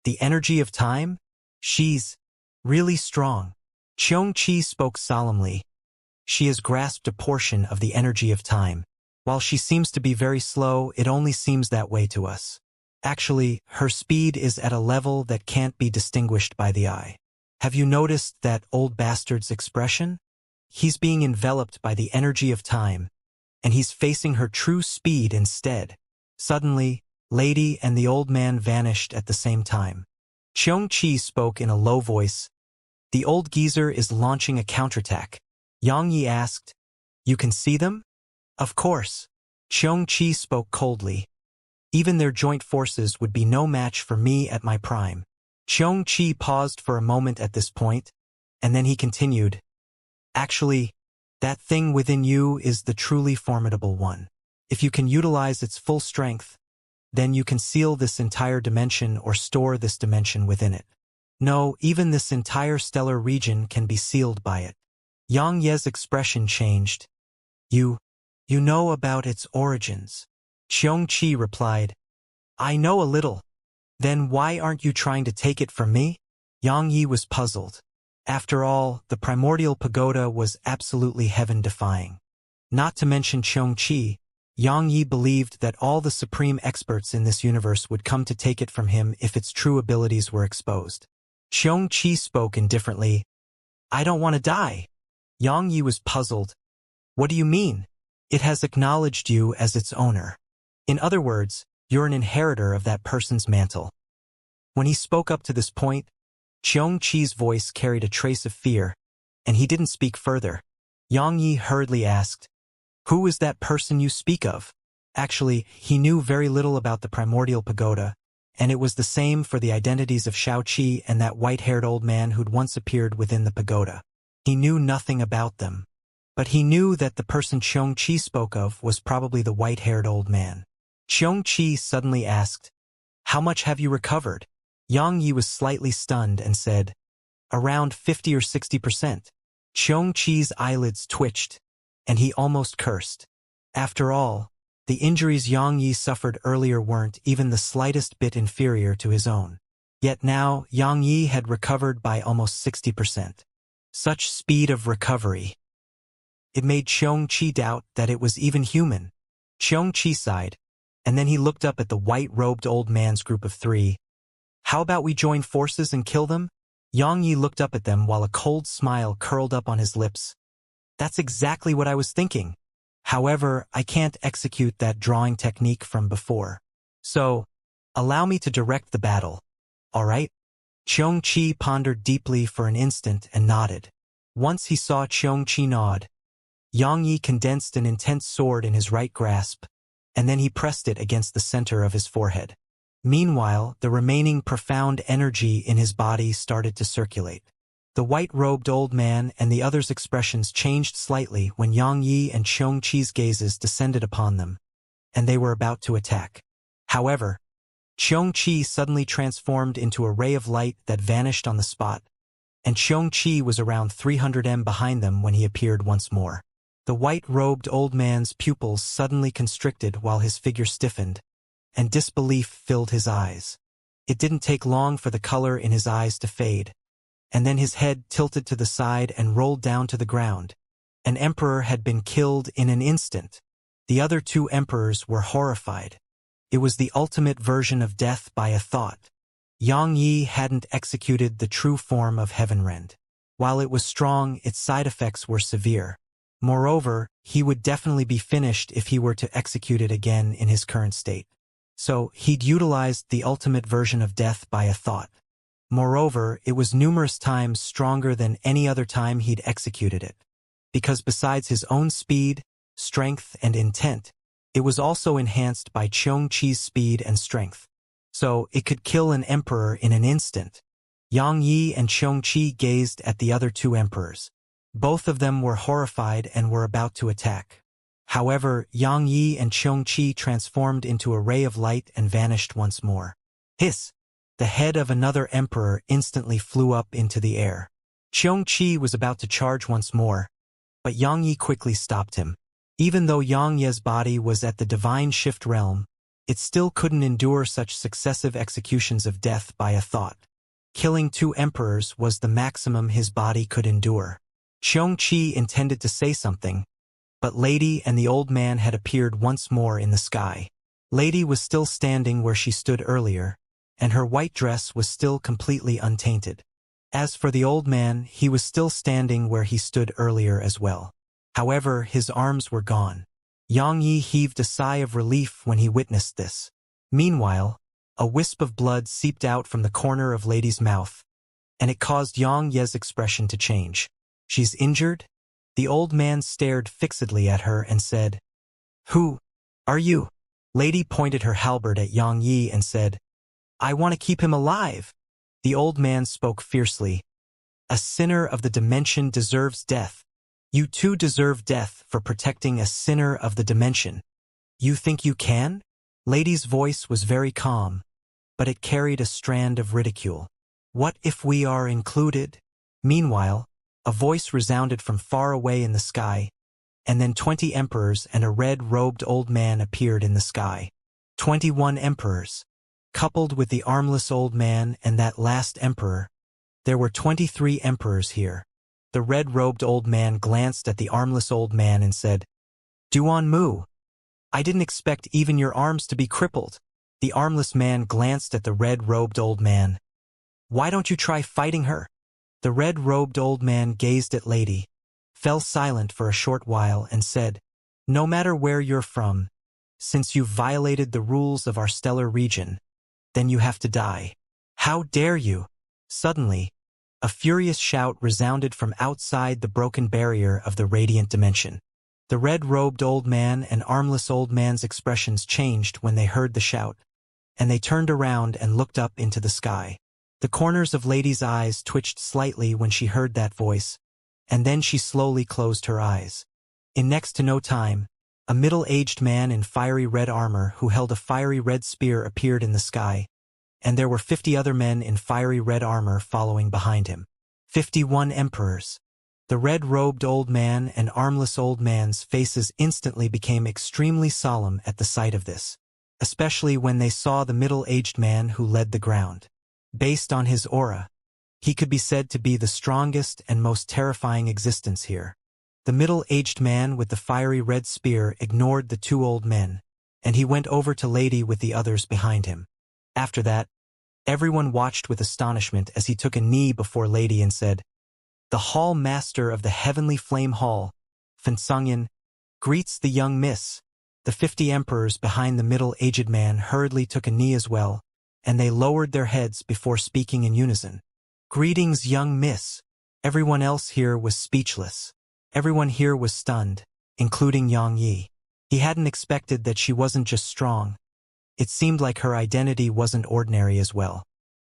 The energy of time? She's really strong. Xianxia spoke solemnly. She has grasped a portion of the energy of time. While she seems to be very slow, it only seems that way to us. Actually, her speed is at a level that can't be distinguished by the eye. Have you noticed that old bastard's expression? He's being enveloped by the energy of time, and he's facing her true speed instead. Suddenly, Lady and the old man vanished at the same time. Xianxia spoke in a low voice. The old geezer is launching a counterattack. Yang Yi asked, You can see them? Of course. Xianxia spoke coldly. Even their joint forces would be no match for me at my prime. Xianxia paused for a moment at this point, and then he continued. Actually, that thing within you is the truly formidable one. If you can utilize its full strength, then you can seal this entire dimension or store this dimension within it. No, even this entire stellar region can be sealed by it. Yang Ye's expression changed. You know about its origins. Xianxia replied. I know a little. Then why aren't you trying to take it from me? Yang Yi was puzzled. After all, the primordial pagoda was absolutely heaven-defying. Not to mention Xianxia, Yang Yi believed that all the supreme experts in this universe would come to take it from him if its true abilities were exposed. Xianxia spoke indifferently. I don't want to die. Yang Yi was puzzled. What do you mean? It has acknowledged you as its owner. In other words, you're an inheritor of that person's mantle. When he spoke up to this point, Xianxia's voice carried a trace of fear, and he didn't speak further. Yang Yi hurriedly asked, Who is that person you speak of? Actually, he knew very little about the primordial pagoda, and it was the same for the identities of Xiaoqi and that white-haired old man who'd once appeared within the pagoda. He knew nothing about them. But he knew that the person Xianxia spoke of was probably the white-haired old man. Xianxia suddenly asked, How much have you recovered? Yang Yi was slightly stunned and said, Around 50 or 60%. Xianxia's eyelids twitched, and he almost cursed. After all, the injuries Yang Yi suffered earlier weren't even the slightest bit inferior to his own. Yet now, Yang Yi had recovered by almost 60%. Such speed of recovery. It made Xianxia doubt that it was even human. Xianxia sighed, and then he looked up at the white-robed old man's group of three. How about we join forces and kill them? Yang Yi looked up at them while a cold smile curled up on his lips. That's exactly what I was thinking. However, I can't execute that drawing technique from before. So, allow me to direct the battle. All right? Xianxia pondered deeply for an instant and nodded. Once he saw Xianxia nod, Yang Yi condensed an intense sword in his right grasp, and then he pressed it against the center of his forehead. Meanwhile, the remaining profound energy in his body started to circulate. The white-robed old man and the other's expressions changed slightly when Yang Yi and Xianxia's gazes descended upon them, and they were about to attack. However, Xianxia suddenly transformed into a ray of light that vanished on the spot, and Xianxia was around 300 m behind them when he appeared once more. The white-robed old man's pupils suddenly constricted while his figure stiffened, and disbelief filled his eyes. It didn't take long for the color in his eyes to fade, and then his head tilted to the side and rolled down to the ground. An emperor had been killed in an instant. The other two emperors were horrified. It was the ultimate version of death by a thought. Yang Yi hadn't executed the true form of Heavenrend. While it was strong, its side effects were severe. Moreover, he would definitely be finished if he were to execute it again in his current state. So, he'd utilized the ultimate version of death by a thought. Moreover, it was numerous times stronger than any other time he'd executed it. Because besides his own speed, strength, and intent, it was also enhanced by Xianxia's speed and strength. So, it could kill an emperor in an instant. Yang Yi and Xianxia gazed at the other two emperors. Both of them were horrified and were about to attack. However, Yang Yi and Xianxia transformed into a ray of light and vanished once more. Hiss! The head of another emperor instantly flew up into the air. Xianxia was about to charge once more, but Yang Yi quickly stopped him. Even though Yang Yi's body was at the divine shift realm, it still couldn't endure such successive executions of death by a thought. Killing two emperors was the maximum his body could endure. Xianxia intended to say something, but Lady and the old man had appeared once more in the sky. Lady was still standing where she stood earlier, and her white dress was still completely untainted. As for the old man, he was still standing where he stood earlier as well. However, his arms were gone. Yang Yi heaved a sigh of relief when he witnessed this. Meanwhile, a wisp of blood seeped out from the corner of Lady's mouth, and it caused Yang Yi's expression to change. "She's injured?" The old man stared fixedly at her and said, "Who are you?" Lady pointed her halberd at Yang Yi and said, "I want to keep him alive." The old man spoke fiercely. "A sinner of the dimension deserves death. You too deserve death for protecting a sinner of the dimension. You think you can?" Lady's voice was very calm, but it carried a strand of ridicule. "What if we are included?" Meanwhile, a voice resounded from far away in the sky, and then 20 emperors and a red-robed old man appeared in the sky. 21 emperors. Coupled with the armless old man and that last emperor, there were 23 emperors here. The red-robed old man glanced at the armless old man and said, "Duan Mu, I didn't expect even your arms to be crippled." The armless man glanced at the red-robed old man. "Why don't you try fighting her?" The red-robed old man gazed at Lady, fell silent for a short while and said, "No matter where you're from, since you've violated the rules of our stellar region, then you have to die." "How dare you!" Suddenly, a furious shout resounded from outside the broken barrier of the radiant dimension. The red-robed old man and armless old man's expressions changed when they heard the shout, and they turned around and looked up into the sky. The corners of Lady's eyes twitched slightly when she heard that voice, and then she slowly closed her eyes. In next to no time, a middle-aged man in fiery red armor who held a fiery red spear appeared in the sky, and there were 50 other men in fiery red armor following behind him. 51 emperors. The red-robed old man and armless old man's faces instantly became extremely solemn at the sight of this, especially when they saw the middle-aged man who led the ground. Based on his aura, he could be said to be the strongest and most terrifying existence here. The middle-aged man with the fiery red spear ignored the two old men, and he went over to Lady with the others behind him. After that, everyone watched with astonishment as he took a knee before Lady and said, "The Hall Master of the Heavenly Flame Hall, Fensungyan, Greets the young miss. The 50 emperors behind the middle-aged man hurriedly took a knee as well, and they lowered their heads before speaking in unison. Greetings, young miss. Everyone else here was speechless. Everyone here was stunned, including Yang Yi. He hadn't expected that she wasn't just strong. It seemed like her identity wasn't ordinary as well.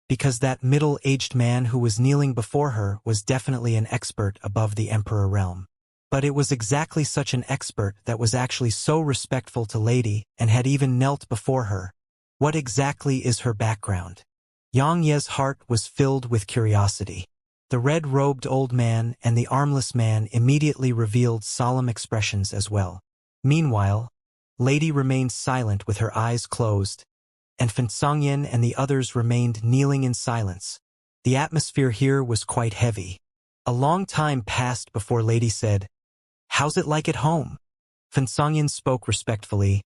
Because that middle-aged man who was kneeling before her was definitely an expert above the emperor realm. But it was exactly such an expert that was actually so respectful to Lady and had even knelt before her. What exactly is her background? Xianxia's heart was filled with curiosity. The red-robed old man and the armless man immediately revealed solemn expressions as well. Meanwhile, Lady remained silent with her eyes closed, and Fensongyan and the others remained kneeling in silence. The atmosphere here was quite heavy. A long time passed before Lady said, "How's it like at home?" Fensongyan spoke respectfully.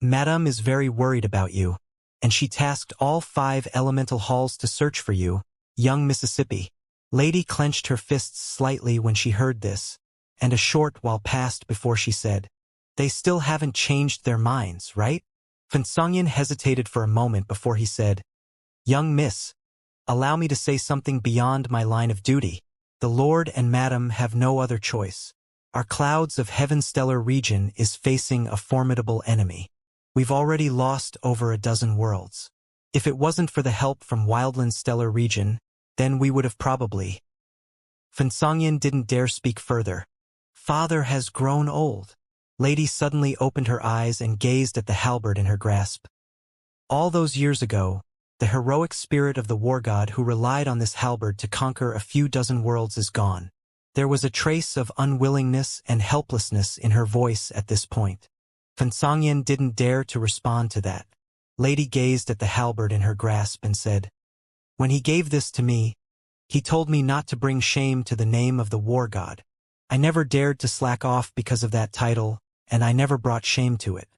"Madame is very worried about you, and she tasked all 5 elemental halls to search for you, young Mississippi." Lady clenched her fists slightly when she heard this, and a short while passed before she said, "They still haven't changed their minds, right?" Fensongyan hesitated for a moment before he said, "Young miss, allow me to say something beyond my line of duty. The Lord and Madam have no other choice. Our clouds of heaven stellar region is facing a formidable enemy. We've already lost over a dozen worlds. If it wasn't for the help from Wildland stellar region, then we would have probably..." Fensongyan didn't dare speak further. Father has grown old. Lady suddenly opened her eyes and gazed at the halberd in her grasp. All those years ago, the heroic spirit of the war god who relied on this halberd to conquer a few dozen worlds is gone. There was a trace of unwillingness and helplessness in her voice at this point. Fensongyan didn't dare to respond to that. Lady gazed at the halberd in her grasp and said, "When he gave this to me, he told me not to bring shame to the name of the war god. I never dared to slack off because of that title, and I never brought shame to it.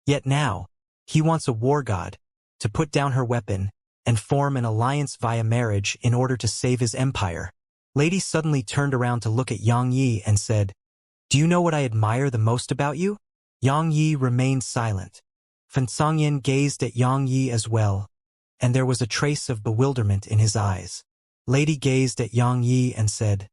Yet now, he wants a war god to put down her weapon and form an alliance via marriage in order to save his empire." Lady suddenly turned around to look at Yang Yi and said, "Do you know what I admire the most about you?" Yang Yi remained silent. Fensongyan gazed at Yang Yi as well, and there was a trace of bewilderment in his eyes. Lady gazed at Yang Yi and said,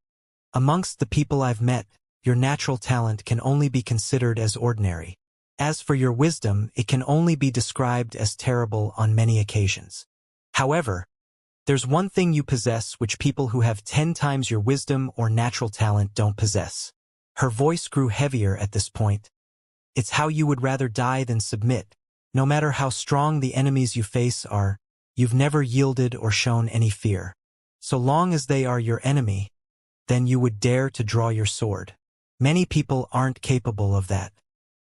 "Amongst the people I've met, your natural talent can only be considered as ordinary. As for your wisdom, it can only be described as terrible on many occasions. However, there's one thing you possess which people who have 10 times your wisdom or natural talent don't possess." Her voice grew heavier at this point. "It's how you would rather die than submit. No matter how strong the enemies you face are, you've never yielded or shown any fear. So long as they are your enemy, then you would dare to draw your sword. Many people aren't capable of that.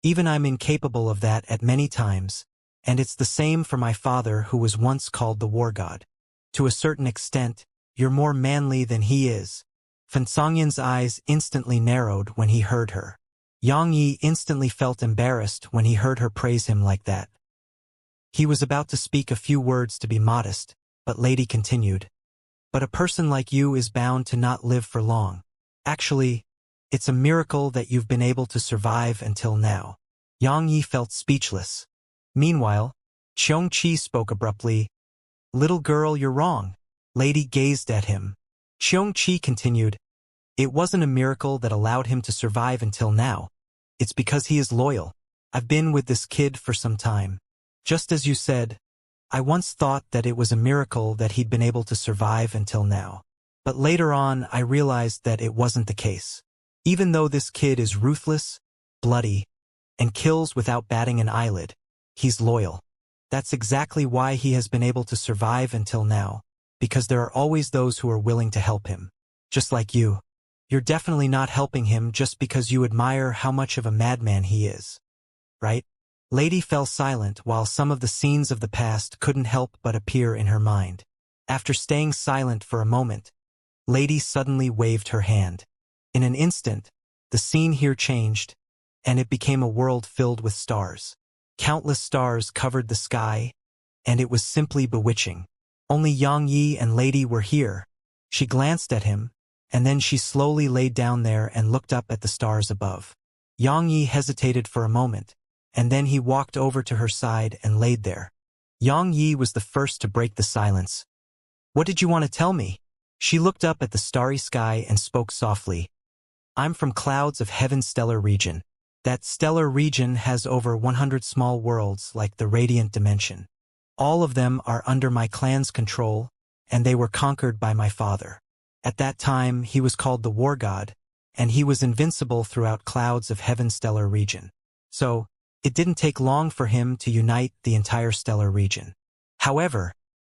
Even I'm incapable of that at many times, and it's the same for my father who was once called the war god. To a certain extent, you're more manly than he is." Fensongyan's eyes instantly narrowed when he heard her. Yang Yi instantly felt embarrassed when he heard her praise him like that. He was about to speak a few words to be modest, but Lady continued, "But a person like you is bound to not live for long. Actually, it's a miracle that you've been able to survive until now." Yang Yi felt speechless. Meanwhile, Xianxia spoke abruptly, "Little girl, you're wrong." Lady gazed at him. Xianxia continued, "It wasn't a miracle that allowed him to survive until now. It's because he is loyal. I've been with this kid for some time. Just as you said, I once thought that it was a miracle that he'd been able to survive until now. But later on, I realized that it wasn't the case. Even though this kid is ruthless, bloody, and kills without batting an eyelid, he's loyal. That's exactly why he has been able to survive until now, because there are always those who are willing to help him. Just like you. You're definitely not helping him just because you admire how much of a madman he is. Right?" Lady fell silent while some of the scenes of the past couldn't help but appear in her mind. After staying silent for a moment, Lady suddenly waved her hand. In an instant, the scene here changed, and it became a world filled with stars. Countless stars covered the sky, and it was simply bewitching. Only Yang Yi and Lady were here. She glanced at him, and then she slowly laid down there and looked up at the stars above. Yang Yi hesitated for a moment, and then he walked over to her side and laid there. Yang Yi was the first to break the silence. "What did you want to tell me?" She looked up at the starry sky and spoke softly. "I'm from clouds of heaven's stellar region. That stellar region has over 100 small worlds like the radiant dimension. All of them are under my clan's control, and they were conquered by my father. At that time, he was called the War God, and he was invincible throughout clouds of heaven's stellar region. So, it didn't take long for him to unite the entire stellar region. However,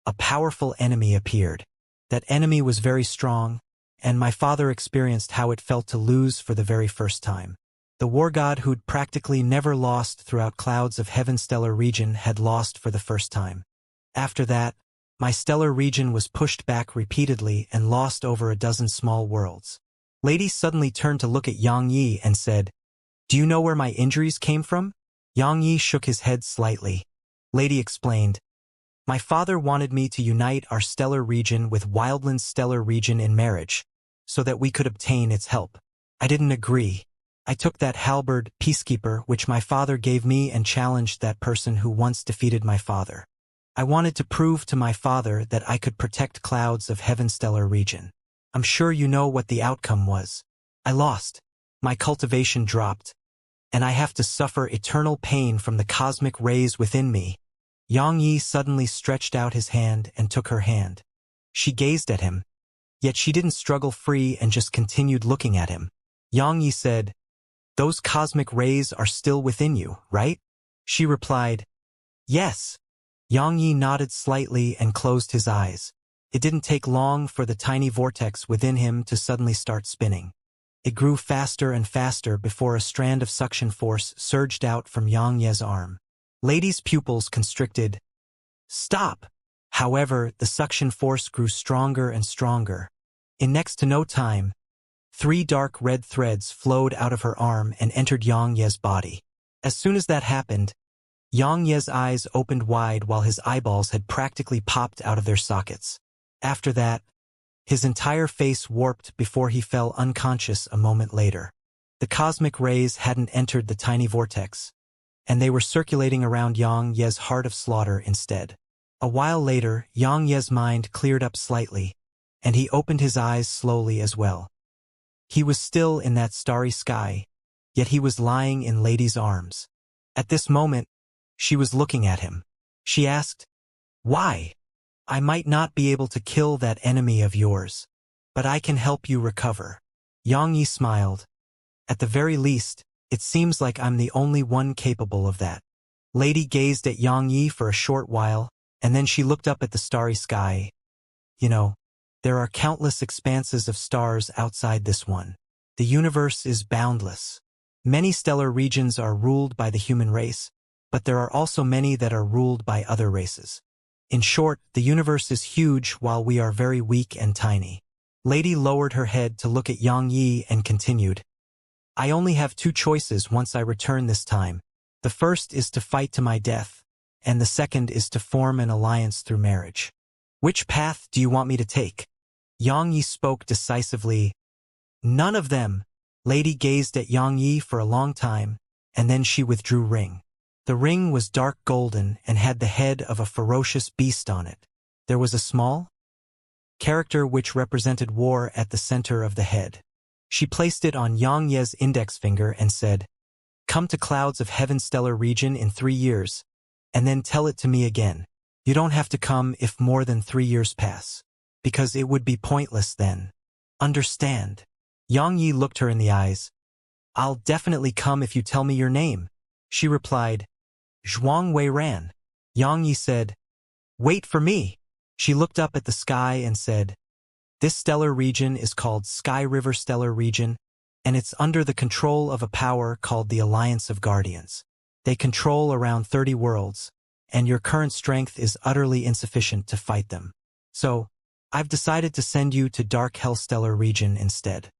a powerful enemy appeared. That enemy was very strong, and my father experienced how it felt to lose for the very first time. The war god who'd practically never lost throughout clouds of heaven's stellar region had lost for the first time. After that, my stellar region was pushed back repeatedly and lost over a dozen small worlds." Lady suddenly turned to look at Yang Yi and said, "Do you know where my injuries came from?" Yang Yi shook his head slightly. Lady explained, "My father wanted me to unite our stellar region with Wildland's stellar region in marriage, so that we could obtain its help. I didn't agree. I took that halberd, peacekeeper, which my father gave me and challenged that person who once defeated my father. I wanted to prove to my father that I could protect clouds of heaven's stellar region. I'm sure you know what the outcome was. I lost. My cultivation dropped, and I have to suffer eternal pain from the cosmic rays within me." Yang Yi suddenly stretched out his hand and took her hand. She gazed at him, yet she didn't struggle free and just continued looking at him. Yang Yi said, "Those cosmic rays are still within you, right?" She replied, "Yes." Yang Yi nodded slightly and closed his eyes. It didn't take long for the tiny vortex within him to suddenly start spinning. It grew faster and faster before a strand of suction force surged out from Yang Ye's arm. Lady's pupils constricted. "Stop!" However, the suction force grew stronger and stronger. In next to no time, 3 dark red threads flowed out of her arm and entered Yang Ye's body. As soon as that happened, Yang Ye's eyes opened wide while his eyeballs had practically popped out of their sockets. After that, his entire face warped before he fell unconscious a moment later. The cosmic rays hadn't entered the tiny vortex, and they were circulating around Yang Ye's heart of slaughter instead. A while later, Yang Ye's mind cleared up slightly, and he opened his eyes slowly as well. He was still in that starry sky, yet he was lying in Lady's arms. At this moment, she was looking at him. She asked, "Why? I might not be able to kill that enemy of yours, but I can help you recover." Yang Yi smiled. "At the very least, it seems like I'm the only one capable of that." Lady gazed at Yang Yi for a short while, and then she looked up at the starry sky. "You know, there are countless expanses of stars outside this one. The universe is boundless. Many stellar regions are ruled by the human race, but there are also many that are ruled by other races. In short, the universe is huge while we are very weak and tiny." Lady lowered her head to look at Yang Yi and continued, "I only have 2 choices once I return this time. The first is to fight to my death, and the second is to form an alliance through marriage. Which path do you want me to take?" Yang Yi spoke decisively. "None of them." Lady gazed at Yang Yi for a long time, and then she withdrew ring. The ring was dark golden and had the head of a ferocious beast on it. There was a small character which represented war at the center of the head. She placed it on Yang Ye's index finger and said, "Come to clouds of heaven's stellar region in 3 years, and then tell it to me again. You don't have to come if more than 3 years pass, because it would be pointless then. Understand?" Yang Yi looked her in the eyes. "I'll definitely come if you tell me your name." She replied, "Zhuang Wei Ran." Yang Yi said, "Wait for me." She looked up at the sky and said, "This stellar region is called Sky River Stellar Region, and it's under the control of a power called the Alliance of Guardians. They control around 30 worlds, and your current strength is utterly insufficient to fight them. So, I've decided to send you to Dark Hell Stellar Region instead.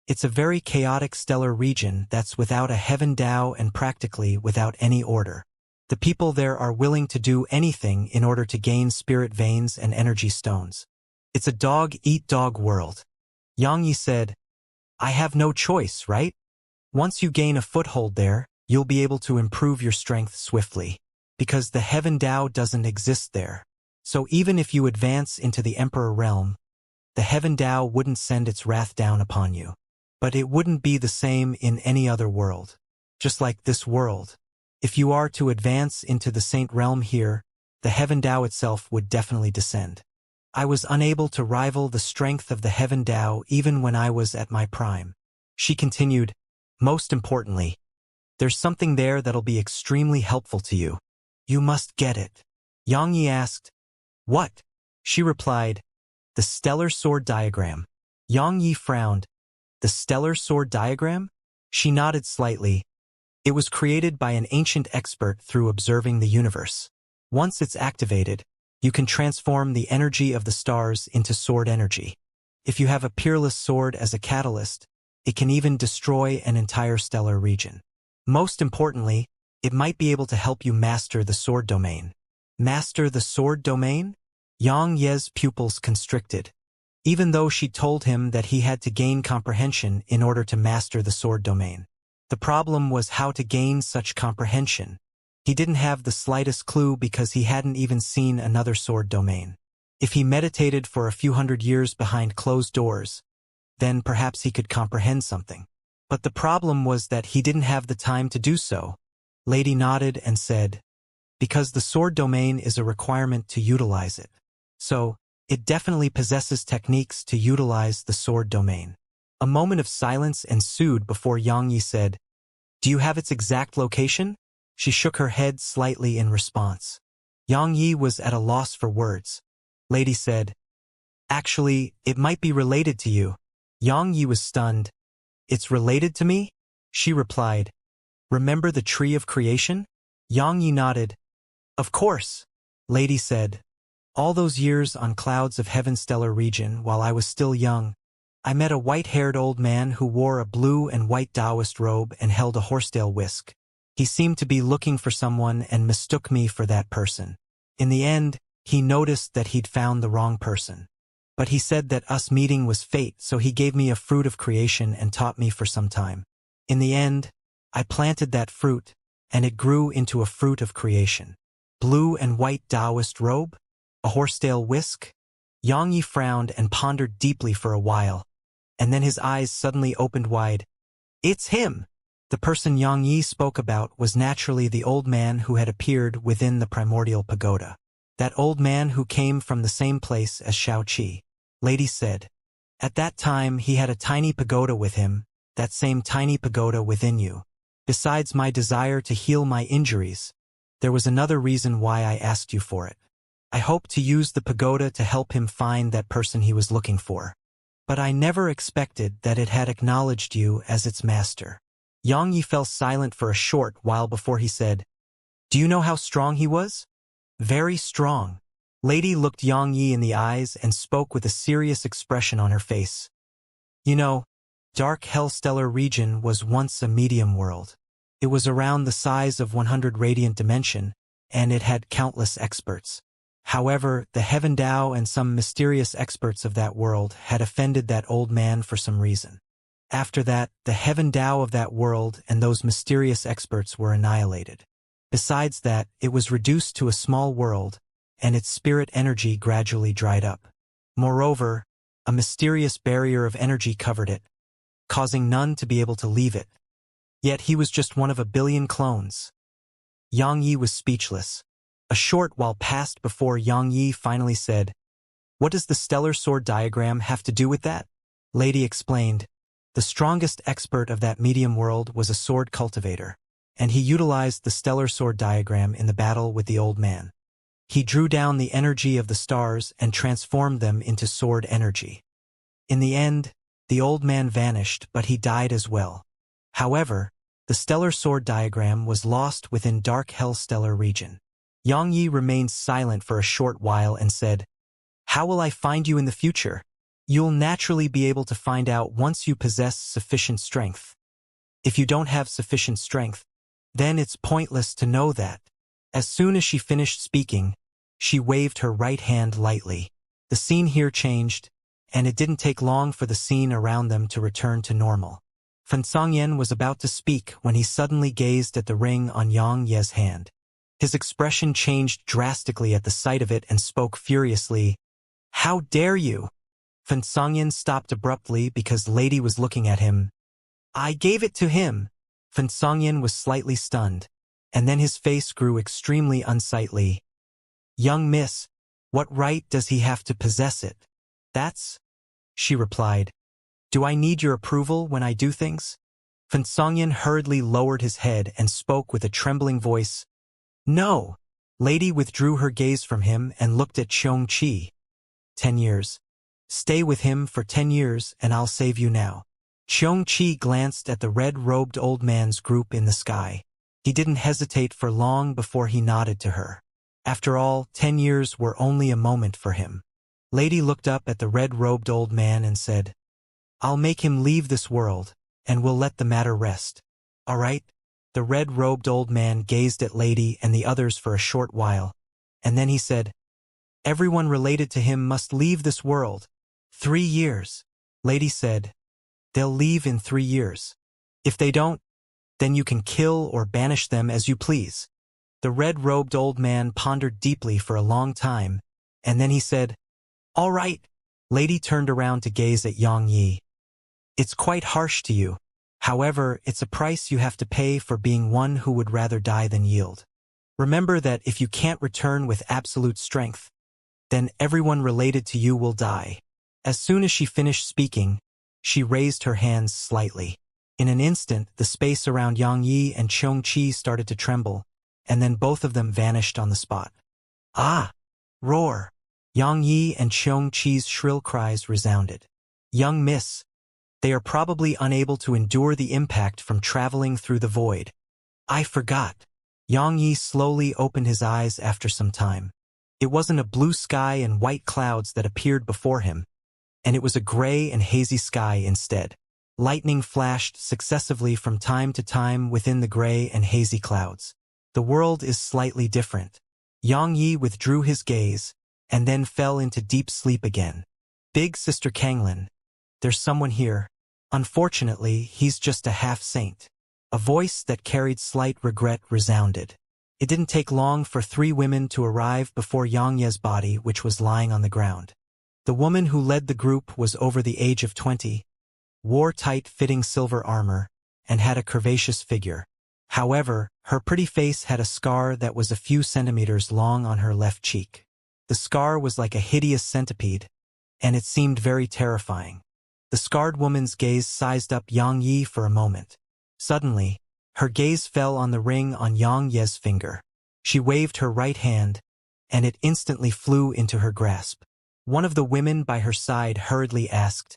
It's a very chaotic stellar region that's without a heaven Tao and practically without any order. The people there are willing to do anything in order to gain spirit veins and energy stones. It's a dog-eat-dog world." Yang Yi said, "I have no choice, right?" Once you gain a foothold there, you'll be able to improve your strength swiftly, because the heaven Tao doesn't exist there. So even if you advance into the Emperor realm, the heaven Tao wouldn't send its wrath down upon you. But it wouldn't be the same in any other world. Just like this world. If you are to advance into the Saint realm here, the heaven Tao itself would definitely descend. I was unable to rival the strength of the heaven Tao even when I was at my prime. She continued, most importantly, there's something there that'll be extremely helpful to you. You must get it. Xianxia asked, what? She replied, the stellar sword diagram. Xianxia frowned. The stellar sword diagram? She nodded slightly. It was created by an ancient expert through observing the universe. Once it's activated, you can transform the energy of the stars into sword energy. If you have a peerless sword as a catalyst, it can even destroy an entire stellar region. Most importantly, it might be able to help you master the sword domain. Master the sword domain? Xianxia's pupils constricted. Even though she told him that he had to gain comprehension in order to master the sword domain. The problem was how to gain such comprehension. He didn't have the slightest clue because he hadn't even seen another sword domain. If he meditated for a few hundred years behind closed doors, then perhaps he could comprehend something. But the problem was that he didn't have the time to do so. Lady nodded and said, because the sword domain is a requirement to utilize it. So, it definitely possesses techniques to utilize the sword domain. A moment of silence ensued before Xianxia said, do you have its exact location? She shook her head slightly in response. Xianxia was at a loss for words. Lady said, actually, it might be related to you. Xianxia was stunned. It's related to me? She replied, remember the tree of creation? Xianxia nodded. Of course. Lady said, all those years on clouds of heaven stellar region while I was still young, I met a white-haired old man who wore a blue and white Taoist robe and held a horsetail whisk. He seemed to be looking for someone and mistook me for that person. In the end, he noticed that he'd found the wrong person. But he said that us meeting was fate, so he gave me a fruit of creation and taught me for some time. In the end, I planted that fruit, and it grew into a fruit of creation. Blue and white Taoist robe? A horsetail whisk? Xianxia frowned and pondered deeply for a while, and then his eyes suddenly opened wide. It's him! The person Xianxia spoke about was naturally the old man who had appeared within the primordial pagoda. That old man who came from the same place as Xiaoqi. Lady said. At that time he had a tiny pagoda with him, that same tiny pagoda within you. Besides my desire to heal my injuries, there was another reason why I asked you for it. I hoped to use the pagoda to help him find that person he was looking for. But I never expected that it had acknowledged you as its master. Xianxia fell silent for a short while before he said, do you know how strong he was? Very strong. Lady looked Xianxia in the eyes and spoke with a serious expression on her face. You know, Dark Hell Stellar region was once a medium world. It was around the size of 100 radiant dimension, and it had countless experts. However, the Heaven Tao and some mysterious experts of that world had offended that old man for some reason. After that, the Heaven Tao of that world and those mysterious experts were annihilated. Besides that, it was reduced to a small world, and its spirit energy gradually dried up. Moreover, a mysterious barrier of energy covered it, causing none to be able to leave it. Yet he was just one of a billion clones. Xianxia was speechless. A short while passed before Xianxia finally said, what does the stellar sword diagram have to do with that? Lady explained, the strongest expert of that medium world was a sword cultivator, and he utilized the stellar sword diagram in the battle with the old man. He drew down the energy of the stars and transformed them into sword energy. In the end, the old man vanished, but he died as well. However, the stellar sword diagram was lost within Dark Hell Stellar region. Xianxia remained silent for a short while and said, how will I find you in the future? You'll naturally be able to find out once you possess sufficient strength. If you don't have sufficient strength, then it's pointless to know that. As soon as she finished speaking, she waved her right hand lightly. The scene here changed, and it didn't take long for the scene around them to return to normal. Fen Songyan was about to speak when he suddenly gazed at the ring on Yang Ye's hand. His expression changed drastically at the sight of it and spoke furiously. "How dare you?" Fen Songyan stopped abruptly because Lady was looking at him. "I gave it to him." Fen Songyan was slightly stunned, and then his face grew extremely unsightly. "Young miss, what right does he have to possess it?" "That's," she replied. "Do I need your approval when I do things?" Fen Songyan hurriedly lowered his head and spoke with a trembling voice. "No." Lady withdrew her gaze from him and looked at Xianxia. 10 years. Stay with him for 10 years and I'll save you now. Xianxia glanced at the red-robed old man's group in the sky. He didn't hesitate for long before he nodded to her. After all, 10 years were only a moment for him. Lady looked up at the red-robed old man and said, "I'll make him leave this world, and we'll let the matter rest. All right?" The red-robed old man gazed at Lady and the others for a short while, and then he said, "Everyone related to him must leave this world. 3 years." Lady said, "They'll leave in 3 years. If they don't, then you can kill or banish them as you please." The red-robed old man pondered deeply for a long time, and then he said, "All right." Lady turned around to gaze at Xianxia. "It's quite harsh to you. However, it's a price you have to pay for being one who would rather die than yield. Remember that if you can't return with absolute strength, then everyone related to you will die." As soon as she finished speaking, she raised her hands slightly. In an instant, the space around Xianxia and Xianxia started to tremble, and then both of them vanished on the spot. "Ah!" Roar! Xianxia and Xianxia's shrill cries resounded. "Young miss, they are probably unable to endure the impact from traveling through the void." "I forgot." Xianxia slowly opened his eyes after some time. It wasn't a blue sky and white clouds that appeared before him, and it was a gray and hazy sky instead. Lightning flashed successively from time to time within the gray and hazy clouds. The world is slightly different. Xianxia withdrew his gaze, and then fell into deep sleep again. "Big Sister Kanglin, there's someone here. Unfortunately, he's just a half-saint." A voice that carried slight regret resounded. It didn't take long for 3 women to arrive before Xianxia's body, which was lying on the ground. The woman who led the group was over the age of 20, wore tight-fitting silver armor, and had a curvaceous figure. However, her pretty face had a scar that was a few centimeters long on her left cheek. The scar was like a hideous centipede, and it seemed very terrifying. The scarred woman's gaze sized up Xianxia for a moment. Suddenly, her gaze fell on the ring on Xianxia's finger. She waved her right hand, and it instantly flew into her grasp. One of the women by her side hurriedly asked,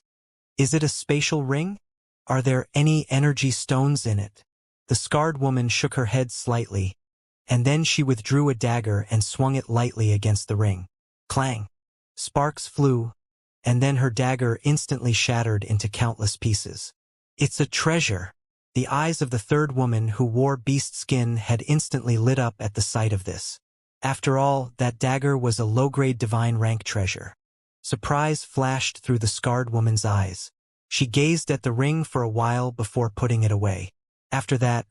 "Is it a spatial ring? Are there any energy stones in it?" The scarred woman shook her head slightly, and then she withdrew a dagger and swung it lightly against the ring. Clang! Sparks flew, and then her dagger instantly shattered into countless pieces. "It's a treasure." The eyes of the third woman who wore beast skin had instantly lit up at the sight of this. After all, that dagger was a low-grade divine rank treasure. Surprise flashed through the scarred woman's eyes. She gazed at the ring for a while before putting it away. After that,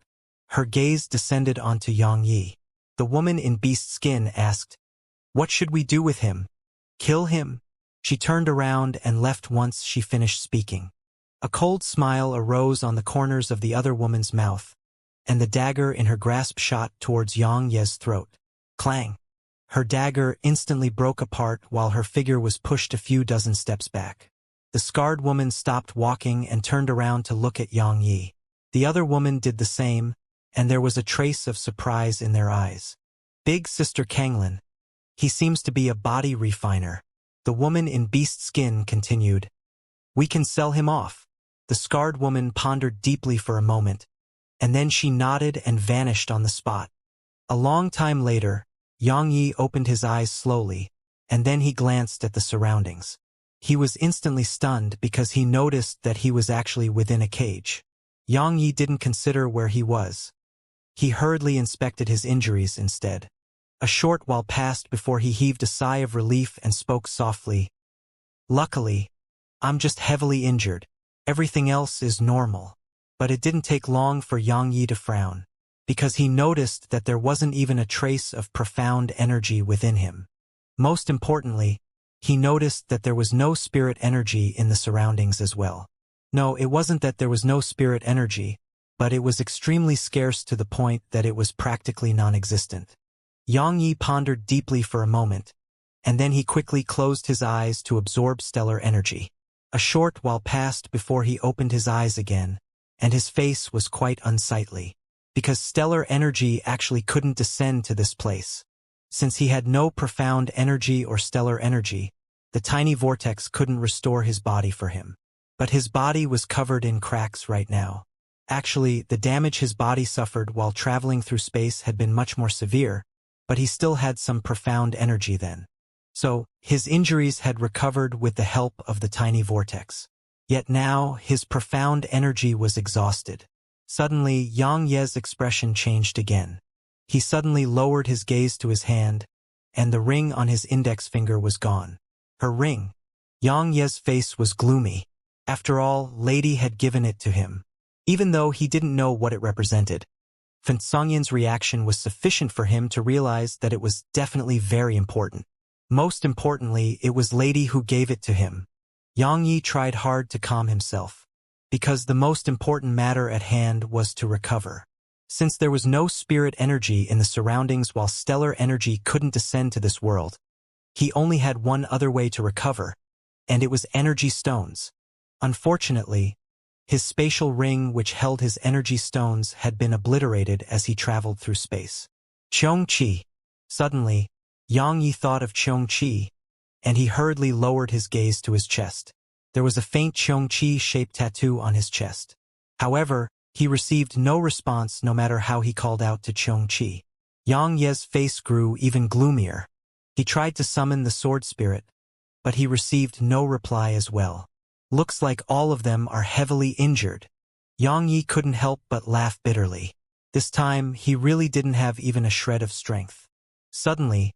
her gaze descended onto Xianxia. The woman in beast skin asked, "What should we do with him? Kill him?" She turned around and left once she finished speaking. A cold smile arose on the corners of the other woman's mouth, and the dagger in her grasp shot towards Xianxia's throat. Clang! Her dagger instantly broke apart while her figure was pushed a few dozen steps back. The scarred woman stopped walking and turned around to look at Xianxia. The other woman did the same, and there was a trace of surprise in their eyes. "Big Sister Kanglin. He seems to be a body refiner." The woman in beast skin continued, "We can sell him off." The scarred woman pondered deeply for a moment, and then she nodded and vanished on the spot. A long time later, Xianxia opened his eyes slowly, and then he glanced at the surroundings. He was instantly stunned because he noticed that he was actually within a cage. Xianxia didn't consider where he was. He hurriedly inspected his injuries instead. A short while passed before he heaved a sigh of relief and spoke softly. "Luckily, I'm just heavily injured. Everything else is normal." But it didn't take long for Yang Yi to frown, because he noticed that there wasn't even a trace of profound energy within him. Most importantly, he noticed that there was no spirit energy in the surroundings as well. No, it wasn't that there was no spirit energy, but it was extremely scarce to the point that it was practically non-existent. Yang Yi pondered deeply for a moment, and then he quickly closed his eyes to absorb stellar energy. A short while passed before he opened his eyes again, and his face was quite unsightly, because stellar energy actually couldn't descend to this place. Since he had no profound energy or stellar energy, the tiny vortex couldn't restore his body for him. But his body was covered in cracks right now. Actually, the damage his body suffered while traveling through space had been much more severe, but he still had some profound energy then. So, his injuries had recovered with the help of the tiny vortex. Yet now, his profound energy was exhausted. Suddenly, Yang Ye's expression changed again. He suddenly lowered his gaze to his hand, and the ring on his index finger was gone. Her ring. Yang Ye's face was gloomy. After all, Lady had given it to him. Even though he didn't know what it represented, Fan Songyan's reaction was sufficient for him to realize that it was definitely very important. Most importantly, it was Lady who gave it to him. Yang Yi tried hard to calm himself, because the most important matter at hand was to recover. Since there was no spirit energy in the surroundings while stellar energy couldn't descend to this world, he only had one other way to recover, and it was energy stones. Unfortunately, his spatial ring which held his energy stones had been obliterated as he traveled through space. Xianxia. Suddenly, Yang Yi thought of Xianxia, and he hurriedly lowered his gaze to his chest. There was a faint Xianxia-shaped tattoo on his chest. However, he received no response no matter how he called out to Xianxia. Yang Ye's face grew even gloomier. He tried to summon the sword spirit, but he received no reply as well. Looks like all of them are heavily injured. Yang Yi couldn't help but laugh bitterly. This time, he really didn't have even a shred of strength. Suddenly,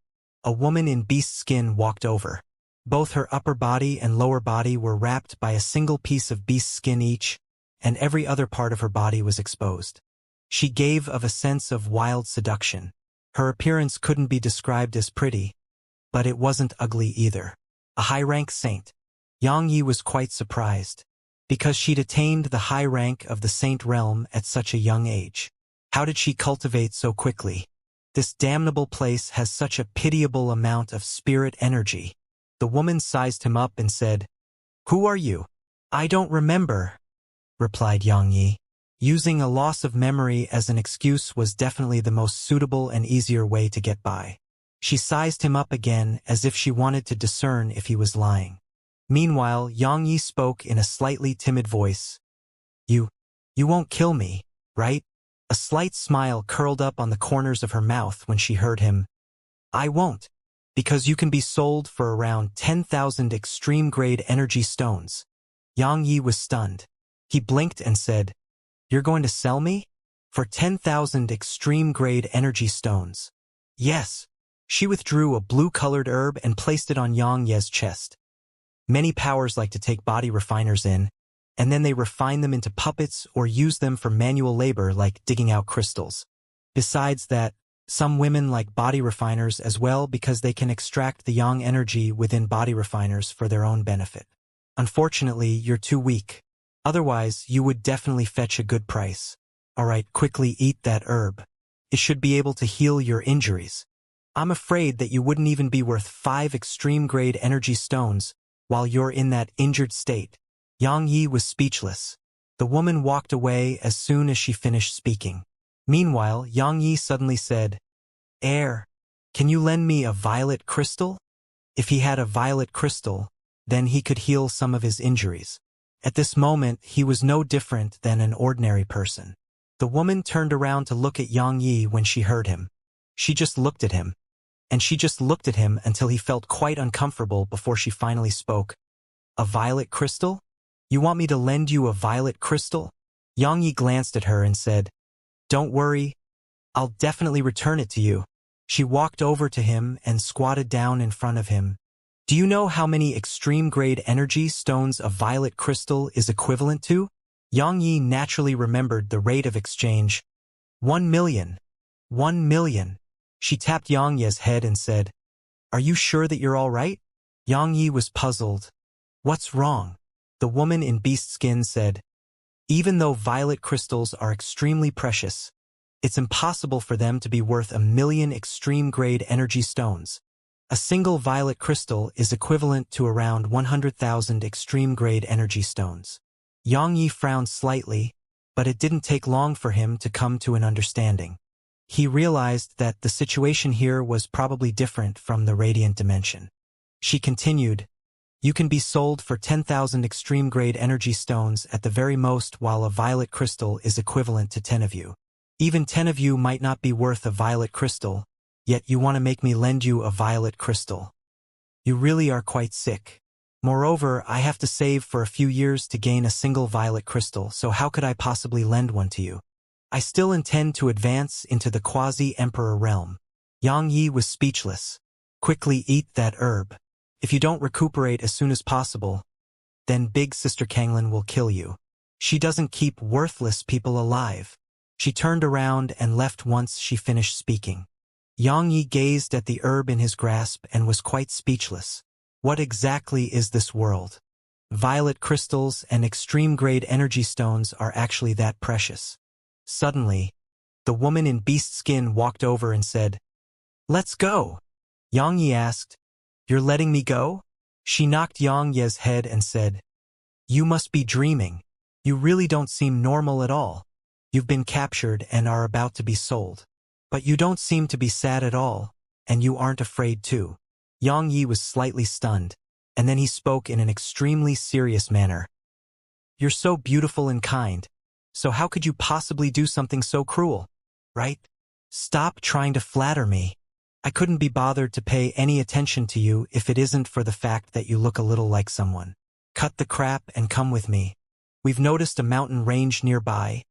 a woman in beast skin walked over. Both her upper body and lower body were wrapped by a single piece of beast skin each, and every other part of her body was exposed. She gave of a sense of wild seduction. Her appearance couldn't be described as pretty, but it wasn't ugly either. A high-rank saint. Yang Yi was quite surprised, because she'd attained the high rank of the saint realm at such a young age. How did she cultivate so quickly? This damnable place has such a pitiable amount of spirit energy. The woman sized him up and said, "Who are you?" "I don't remember," replied Yang Yi. Using a loss of memory as an excuse was definitely the most suitable and easier way to get by. She sized him up again as if she wanted to discern if he was lying. Meanwhile, Yang Yi spoke in a slightly timid voice. You won't kill me, right?" A slight smile curled up on the corners of her mouth when she heard him. "I won't, because you can be sold for around 10,000 extreme-grade energy stones." Yang Yi was stunned. He blinked and said, "You're going to sell me? For 10,000 extreme-grade energy stones?" "Yes." She withdrew a blue-colored herb and placed it on Yang Ye's chest. Many powers like to take body refiners in, and then they refine them into puppets or use them for manual labor like digging out crystals. Besides that, some women like body refiners as well because they can extract the yang energy within body refiners for their own benefit. Unfortunately, you're too weak. Otherwise, you would definitely fetch a good price. Alright, quickly eat that herb. It should be able to heal your injuries. I'm afraid that you wouldn't even be worth 5 extreme-grade energy stones while you're in that injured state. Yang Yi was speechless. The woman walked away as soon as she finished speaking. Meanwhile, Yang Yi suddenly said, can you lend me a violet crystal?" If he had a violet crystal, then he could heal some of his injuries. At this moment, he was no different than an ordinary person. The woman turned around to look at Yang Yi when she heard him. She just looked at him. And she just looked at him until he felt quite uncomfortable before she finally spoke. "A violet crystal? You want me to lend you a violet crystal?" Yang Yi glanced at her and said, "Don't worry, I'll definitely return it to you." She walked over to him and squatted down in front of him. "Do you know how many extreme-grade energy stones a violet crystal is equivalent to?" Yang Yi naturally remembered the rate of exchange. 1 million. 1 million. She tapped Yang Ye's head and said, "Are you sure that you're all right?" Yang Yi was puzzled. "What's wrong?" The woman in beast skin said, "Even though violet crystals are extremely precious, it's impossible for them to be worth 1 million extreme-grade energy stones. A single violet crystal is equivalent to around 100,000 extreme-grade energy stones." Yang Yi frowned slightly, but it didn't take long for him to come to an understanding. He realized that the situation here was probably different from the radiant dimension. She continued, "You can be sold for 10,000 extreme-grade energy stones at the very most, while a violet crystal is equivalent to 10 of you. Even 10 of you might not be worth a violet crystal, yet you want to make me lend you a violet crystal. You really are quite sick. Moreover, I have to save for a few years to gain a single violet crystal, so how could I possibly lend one to you? I still intend to advance into the quasi-emperor realm." Yang Yi was speechless. "Quickly eat that herb. If you don't recuperate as soon as possible, then Big Sister Kanglin will kill you. She doesn't keep worthless people alive." She turned around and left once she finished speaking. Yang Yi gazed at the herb in his grasp and was quite speechless. What exactly is this world? Violet crystals and extreme-grade energy stones are actually that precious. Suddenly, the woman in beast skin walked over and said, "Let's go." Yang Yi asked, "You're letting me go?" She knocked Yang Ye's head and said, "You must be dreaming. You really don't seem normal at all. You've been captured and are about to be sold. But you don't seem to be sad at all, and you aren't afraid too." Yang Yi was slightly stunned, and then he spoke in an extremely serious manner. "You're so beautiful and kind, so how could you possibly do something so cruel, right? Stop trying to flatter me. I couldn't be bothered to pay any attention to you if it isn't for the fact that you look a little like someone. Cut the crap and come with me. We've noticed a mountain range nearby,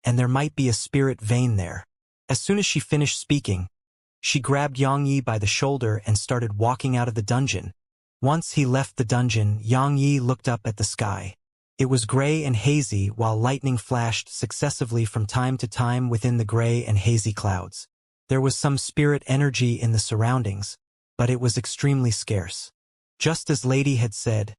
and there might be a spirit vein there." As soon as she finished speaking, she grabbed Yang Yi by the shoulder and started walking out of the dungeon. Once he left the dungeon, Yang Yi looked up at the sky. It was gray and hazy, while lightning flashed successively from time to time within the gray and hazy clouds. There was some spirit energy in the surroundings, but it was extremely scarce. Just as Lady had said,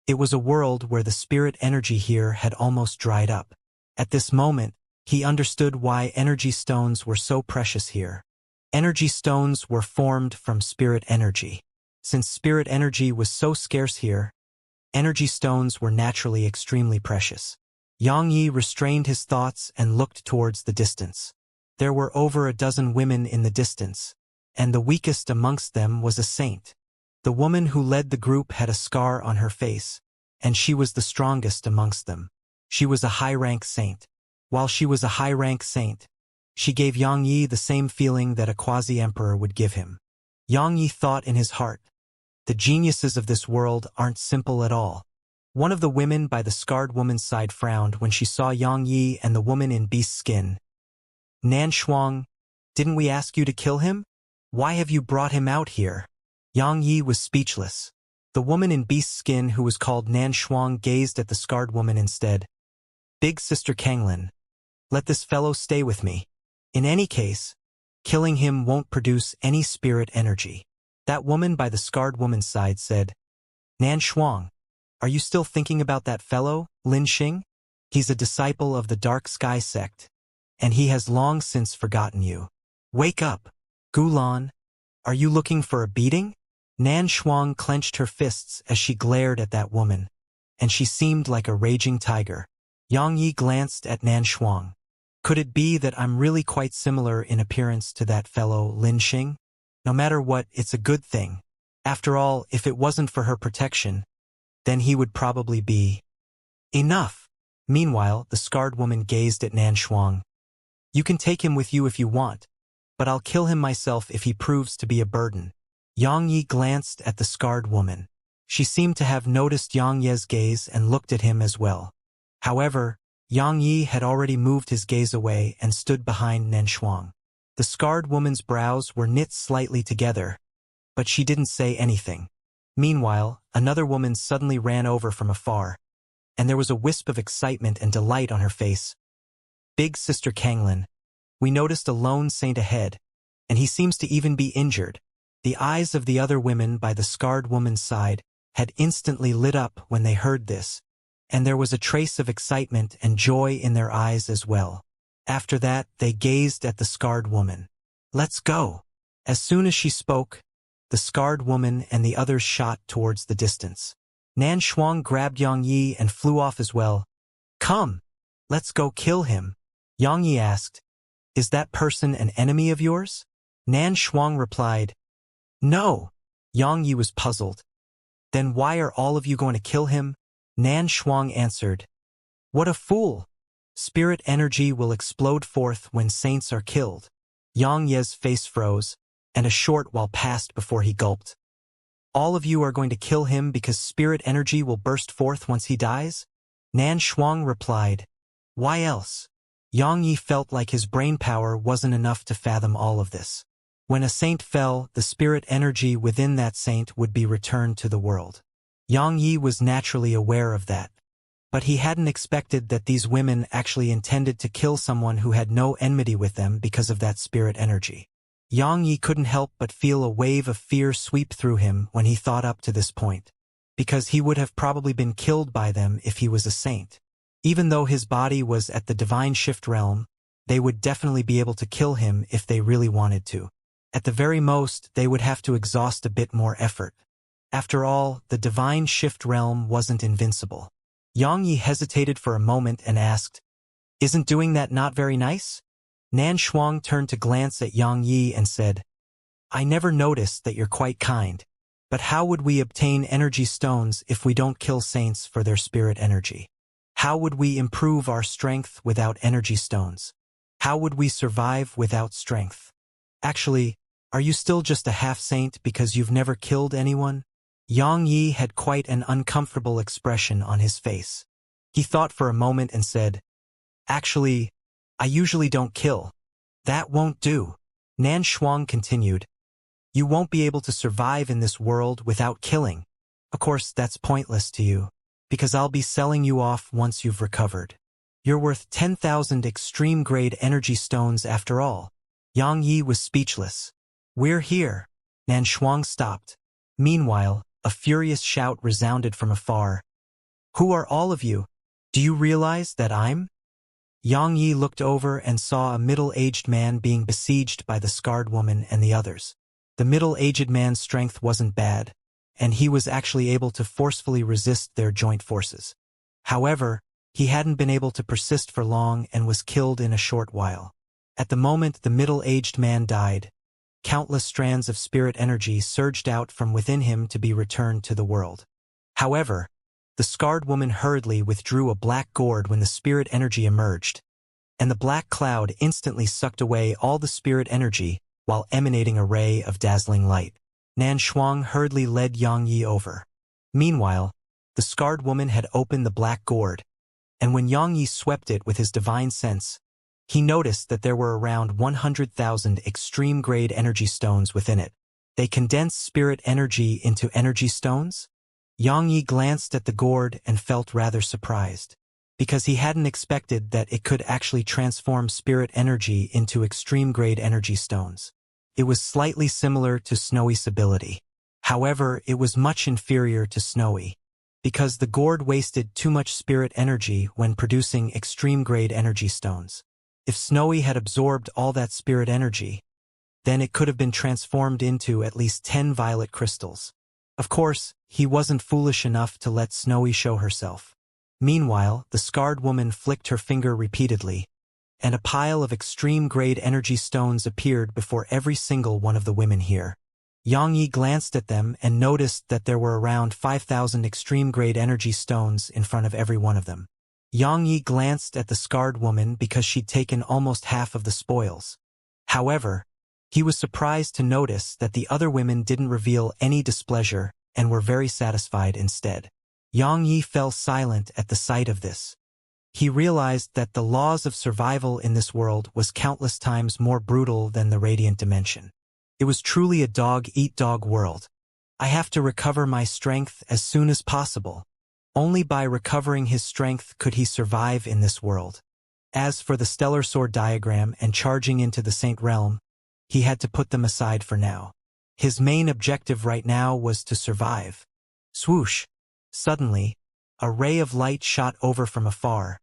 it was a world where the spirit energy here had almost dried up. At this moment, he understood why energy stones were so precious here. Energy stones were formed from spirit energy. Since spirit energy was so scarce here, energy stones were naturally extremely precious. Yang Yi restrained his thoughts and looked towards the distance. There were over a dozen women in the distance, and the weakest amongst them was a saint. The woman who led the group had a scar on her face, and she was the strongest amongst them. She was a high-rank saint. While she was a high-rank saint, she gave Yang Yi the same feeling that a quasi-emperor would give him. Yang Yi thought in his heart, "The geniuses of this world aren't simple at all." One of the women by the scarred woman's side frowned when she saw Yang Yi and the woman in beast skin. "Nan Shuang, didn't we ask you to kill him? Why have you brought him out here?" Yang Yi was speechless. The woman in beast skin, who was called Nan Shuang, gazed at the scarred woman instead. "Big Sister Kanglin, let this fellow stay with me. In any case, killing him won't produce any spirit energy." That woman by the scarred woman's side said, "Nan Shuang, are you still thinking about that fellow, Lin Xing? He's a disciple of the Dark Sky Sect, and he has long since forgotten you. Wake up, Gulan. Are you looking for a beating?" Nan Shuang clenched her fists as she glared at that woman, and she seemed like a raging tiger. Yang Yi glanced at Nan Shuang. "Could it be that I'm really quite similar in appearance to that fellow Lin Xing? No matter what, it's a good thing. After all, if it wasn't for her protection, then he would probably be..." "Enough!" Meanwhile, the scarred woman gazed at Nan Shuang. "You can take him with you if you want, but I'll kill him myself if he proves to be a burden." Yang Yi glanced at the scarred woman. She seemed to have noticed Yang Ye's gaze and looked at him as well. However, Yang Yi had already moved his gaze away and stood behind Nan Shuang. The scarred woman's brows were knit slightly together, but she didn't say anything. Meanwhile, another woman suddenly ran over from afar. and there was a wisp of excitement and delight on her face. "Big Sister Kanglin, we noticed a lone saint ahead, and he seems to even be injured." The eyes of the other women by the scarred woman's side had instantly lit up when they heard this, and there was a trace of excitement and joy in their eyes as well. After that, they gazed at the scarred woman. "Let's go." As soon as she spoke, the scarred woman and the others shot towards the distance. Nan Shuang grabbed Yang Yi and flew off as well. "Come, let's go kill him." Yang Yi asked, "Is that person an enemy of yours?" Nan Shuang replied, "No." Yang Yi was puzzled. "Then why are all of you going to kill him?" Nan Shuang answered, "What a fool! Spirit energy will explode forth when saints are killed." Yang Ye's face froze, and a short while passed before he gulped. "All of you are going to kill him because spirit energy will burst forth once he dies?" Nan Shuang replied, "Why else?" Yang Yi felt like his brain power wasn't enough to fathom all of this. When a saint fell, the spirit energy within that saint would be returned to the world. Yang Yi was naturally aware of that. But he hadn't expected that these women actually intended to kill someone who had no enmity with them because of that spirit energy. Yang Yi couldn't help but feel a wave of fear sweep through him when he thought up to this point, because he would have probably been killed by them if he was a saint. Even though his body was at the divine shift realm, they would definitely be able to kill him if they really wanted to. At the very most, they would have to exhaust a bit more effort. After all, the divine shift realm wasn't invincible. Yang Yi hesitated for a moment and asked, "Isn't doing that not very nice?" Nan Shuang turned to glance at Yang Yi and said, "I never noticed that you're quite kind. But how would we obtain energy stones if we don't kill saints for their spirit energy? How would we improve our strength without energy stones? How would we survive without strength? Actually, are you still just a half-saint because you've never killed anyone?" Yang Yi had quite an uncomfortable expression on his face. He thought for a moment and said, "Actually, I usually don't kill. That won't do." Nan Shuang continued, "You won't be able to survive in this world without killing. Of course, that's pointless to you, because I'll be selling you off once you've recovered. You're worth 10,000 extreme-grade energy stones after all." Yang Yi was speechless. "We're here." Nan Shuang stopped. Meanwhile, a furious shout resounded from afar. "Who are all of you? Do you realize that I'm—" Yang Yi looked over and saw a middle-aged man being besieged by the scarred woman and the others. The middle-aged man's strength wasn't bad, and he was actually able to forcefully resist their joint forces. However, he hadn't been able to persist for long and was killed in a short while. At the moment the middle-aged man died, countless strands of spirit energy surged out from within him to be returned to the world. However, the scarred woman hurriedly withdrew a black gourd when the spirit energy emerged, and the black cloud instantly sucked away all the spirit energy while emanating a ray of dazzling light. Nan Shuang hurriedly led Yang Yi over. Meanwhile, the scarred woman had opened the black gourd, and when Yang Yi swept it with his divine sense, he noticed that there were around 100,000 extreme-grade energy stones within it. They condensed spirit energy into energy stones? Yang Yi glanced at the gourd and felt rather surprised, because he hadn't expected that it could actually transform spirit energy into extreme-grade energy stones. It was slightly similar to Snowy's ability. However, it was much inferior to Snowy, because the gourd wasted too much spirit energy when producing extreme-grade energy stones. If Snowy had absorbed all that spirit energy, then it could have been transformed into at least 10 violet crystals. Of course, he wasn't foolish enough to let Snowy show herself. Meanwhile, the scarred woman flicked her finger repeatedly, and a pile of extreme-grade energy stones appeared before every single one of the women here. Yang Yi glanced at them and noticed that there were around 5,000 extreme-grade energy stones in front of every one of them. Yang Yi glanced at the scarred woman because she'd taken almost half of the spoils. However, he was surprised to notice that the other women didn't reveal any displeasure and were very satisfied instead. Yang Yi fell silent at the sight of this. He realized that the laws of survival in this world was countless times more brutal than the radiant dimension. It was truly a dog-eat-dog world. "I have to recover my strength as soon as possible." Only by recovering his strength could he survive in this world. As for the stellar sword diagram and charging into the Saint realm, he had to put them aside for now. His main objective right now was to survive. Swoosh! Suddenly, a ray of light shot over from afar,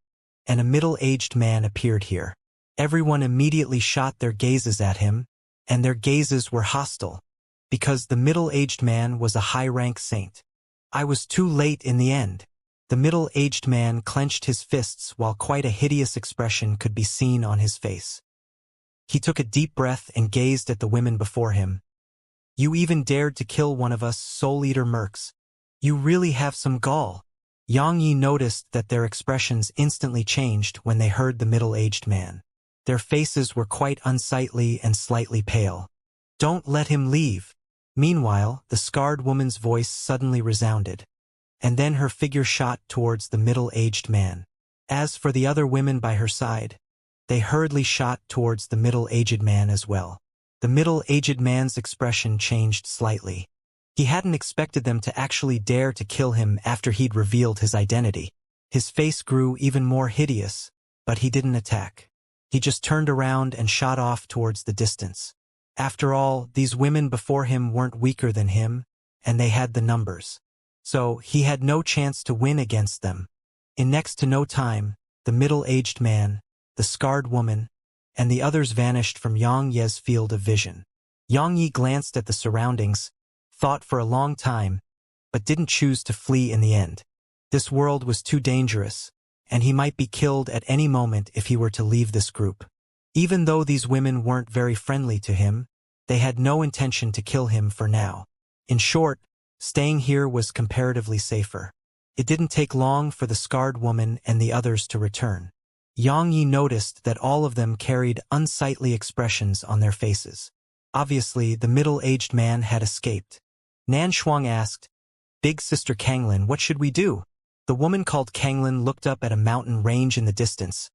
and a middle-aged man appeared here. Everyone immediately shot their gazes at him, and their gazes were hostile, because the middle-aged man was a high-rank saint. I was too late in the end. The middle-aged man clenched his fists while quite a hideous expression could be seen on his face. He took a deep breath and gazed at the women before him. You even dared to kill one of us Soul Eater mercs. You really have some gall. Xianxia noticed that their expressions instantly changed when they heard the middle-aged man. Their faces were quite unsightly and slightly pale. Don't let him leave. Meanwhile, the scarred woman's voice suddenly resounded, and then her figure shot towards the middle-aged man. As for the other women by her side, they hurriedly shot towards the middle-aged man as well. The middle-aged man's expression changed slightly. He hadn't expected them to actually dare to kill him after he'd revealed his identity. His face grew even more hideous, but he didn't attack. He just turned around and shot off towards the distance. After all, these women before him weren't weaker than him, and they had the numbers. So he had no chance to win against them. In next to no time, the middle-aged man, the scarred woman, and the others vanished from Xianxia's field of vision. Xianxia glanced at the surroundings, thought for a long time, but didn't choose to flee in the end. This world was too dangerous, and he might be killed at any moment if he were to leave this group. Even though these women weren't very friendly to him, they had no intention to kill him for now. In short, staying here was comparatively safer. It didn't take long for the scarred woman and the others to return. Xianxia noticed that all of them carried unsightly expressions on their faces. Obviously, the middle-aged man had escaped. Nanshuang asked, "Big Sister Kanglin, what should we do?" The woman called Kanglin looked up at a mountain range in the distance,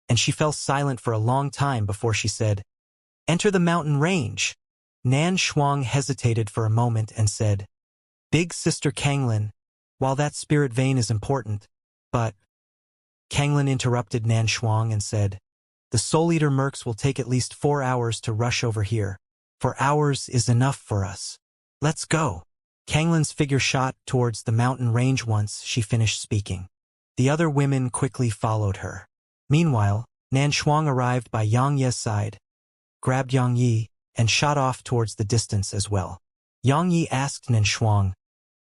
and she fell silent for a long time before she said, "Enter the mountain range." Nanshuang hesitated for a moment and said, "Big Sister Kanglin, while that spirit vein is important, but—" Kanglin interrupted Nanshuang and said, "The Soul Eater mercs will take at least 4 hours to rush over here. 4 hours is enough for us. Let's go." Kanglin's figure shot towards the mountain range once she finished speaking. The other women quickly followed her. Meanwhile, Nanshuang arrived by Xianxia's side, grabbed Xianxia, and shot off towards the distance as well. Xianxia asked Nanshuang,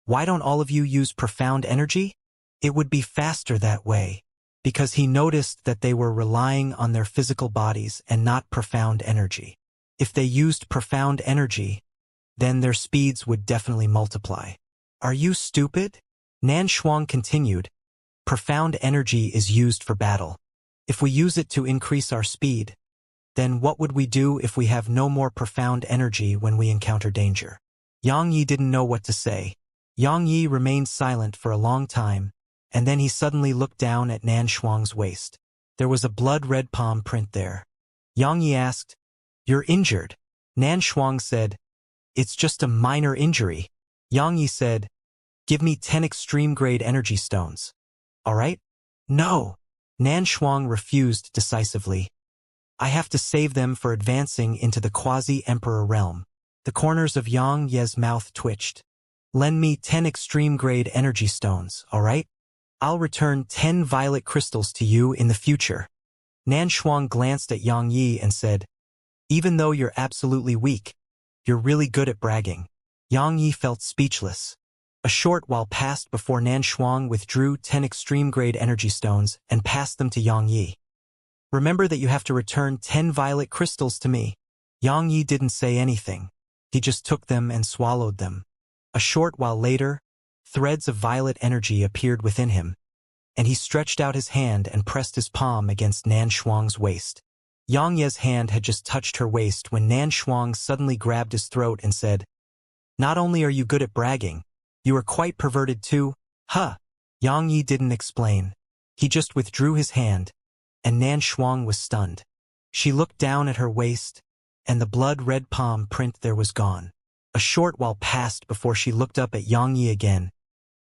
"Why don't all of you use profound energy? It would be faster that way," because he noticed that they were relying on their physical bodies and not profound energy. If they used profound energy, then their speeds would definitely multiply. "Are you stupid?" Nanshuang continued, "Profound energy is used for battle. If we use it to increase our speed, then what would we do if we have no more profound energy when we encounter danger?" Xianxia didn't know what to say. Xianxia remained silent for a long time, and then he suddenly looked down at Nanshuang's waist. There was a blood-red palm print there. Xianxia asked, "You're injured?" Nanshuang said, "It's just a minor injury." Xianxia said, "Give me 10 extreme-grade energy stones. All right?" "No." Nanshuang refused decisively. "I have to save them for advancing into the quasi-emperor realm." The corners of Xianxia's mouth twitched. "Lend me 10 extreme-grade energy stones, all right? I'll return 10 violet crystals to you in the future." Nanshuang glanced at Xianxia and said, "Even though you're absolutely weak, you're really good at bragging." Xianxia felt speechless. A short while passed before Nanshuang withdrew 10 extreme-grade energy stones and passed them to Xianxia. "Remember that you have to return 10 violet crystals to me." Xianxia didn't say anything. He just took them and swallowed them. A short while later, threads of violet energy appeared within him, and he stretched out his hand and pressed his palm against Nanshuang's waist. Xianxia's hand had just touched her waist when Nanshuang suddenly grabbed his throat and said, "Not only are you good at bragging, you are quite perverted too, huh?" Xianxia didn't explain. He just withdrew his hand, and Nanshuang was stunned. She looked down at her waist, and the blood-red palm print there was gone. A short while passed before she looked up at Xianxia again.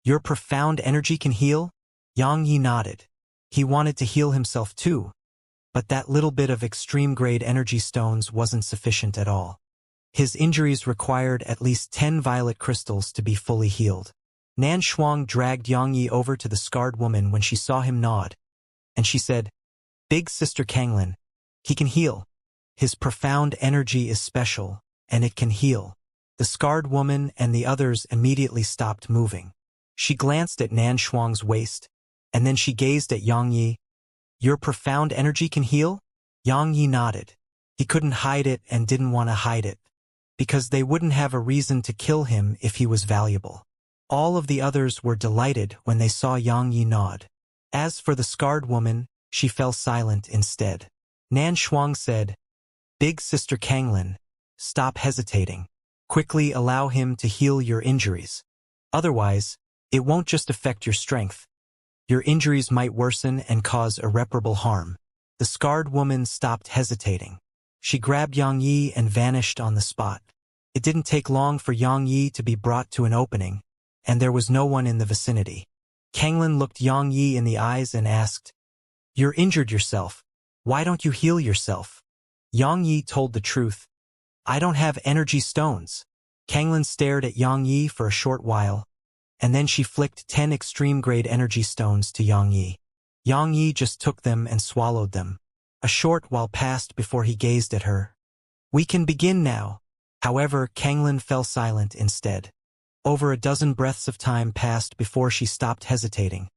Your profound energy can heal? Yang Yi nodded. He wanted to heal himself too, but that little bit of extreme-grade energy stones wasn't sufficient at all. His injuries required at least 10 violet crystals to be fully healed. Nan Shuang dragged Yang Yi over to the scarred woman when she saw him nod, and she said, "Big Sister Kanglin, he can heal. His profound energy is special, and it can heal." The scarred woman and the others immediately stopped moving. She glanced at Nan Shuang's waist, and then she gazed at Yang Yi. "Your profound energy can heal?" Yang Yi nodded. He couldn't hide it and didn't want to hide it, because they wouldn't have a reason to kill him if he was valuable. All of the others were delighted when they saw Yang Yi nod. As for the scarred woman, she fell silent instead. Nan Shuang said, "Big Sister Kanglin, stop hesitating. Quickly allow him to heal your injuries. Otherwise, it won't just affect your strength. Your injuries might worsen and cause irreparable harm." The scarred woman stopped hesitating. She grabbed Yang Yi and vanished on the spot. It didn't take long for Yang Yi to be brought to an opening, and there was no one in the vicinity. Kanglin looked Yang Yi in the eyes and asked, "You're injured yourself. Why don't you heal yourself?" Yang Yi told the truth. "I don't have energy stones." Kanglin stared at Yang Yi for a short while, and then she flicked 10 extreme-grade energy stones to Yang Yi. Yang Yi just took them and swallowed them. A short while passed before he gazed at her. "We can begin now." However, Kanglin fell silent instead. Over a dozen breaths of time passed before she stopped hesitating,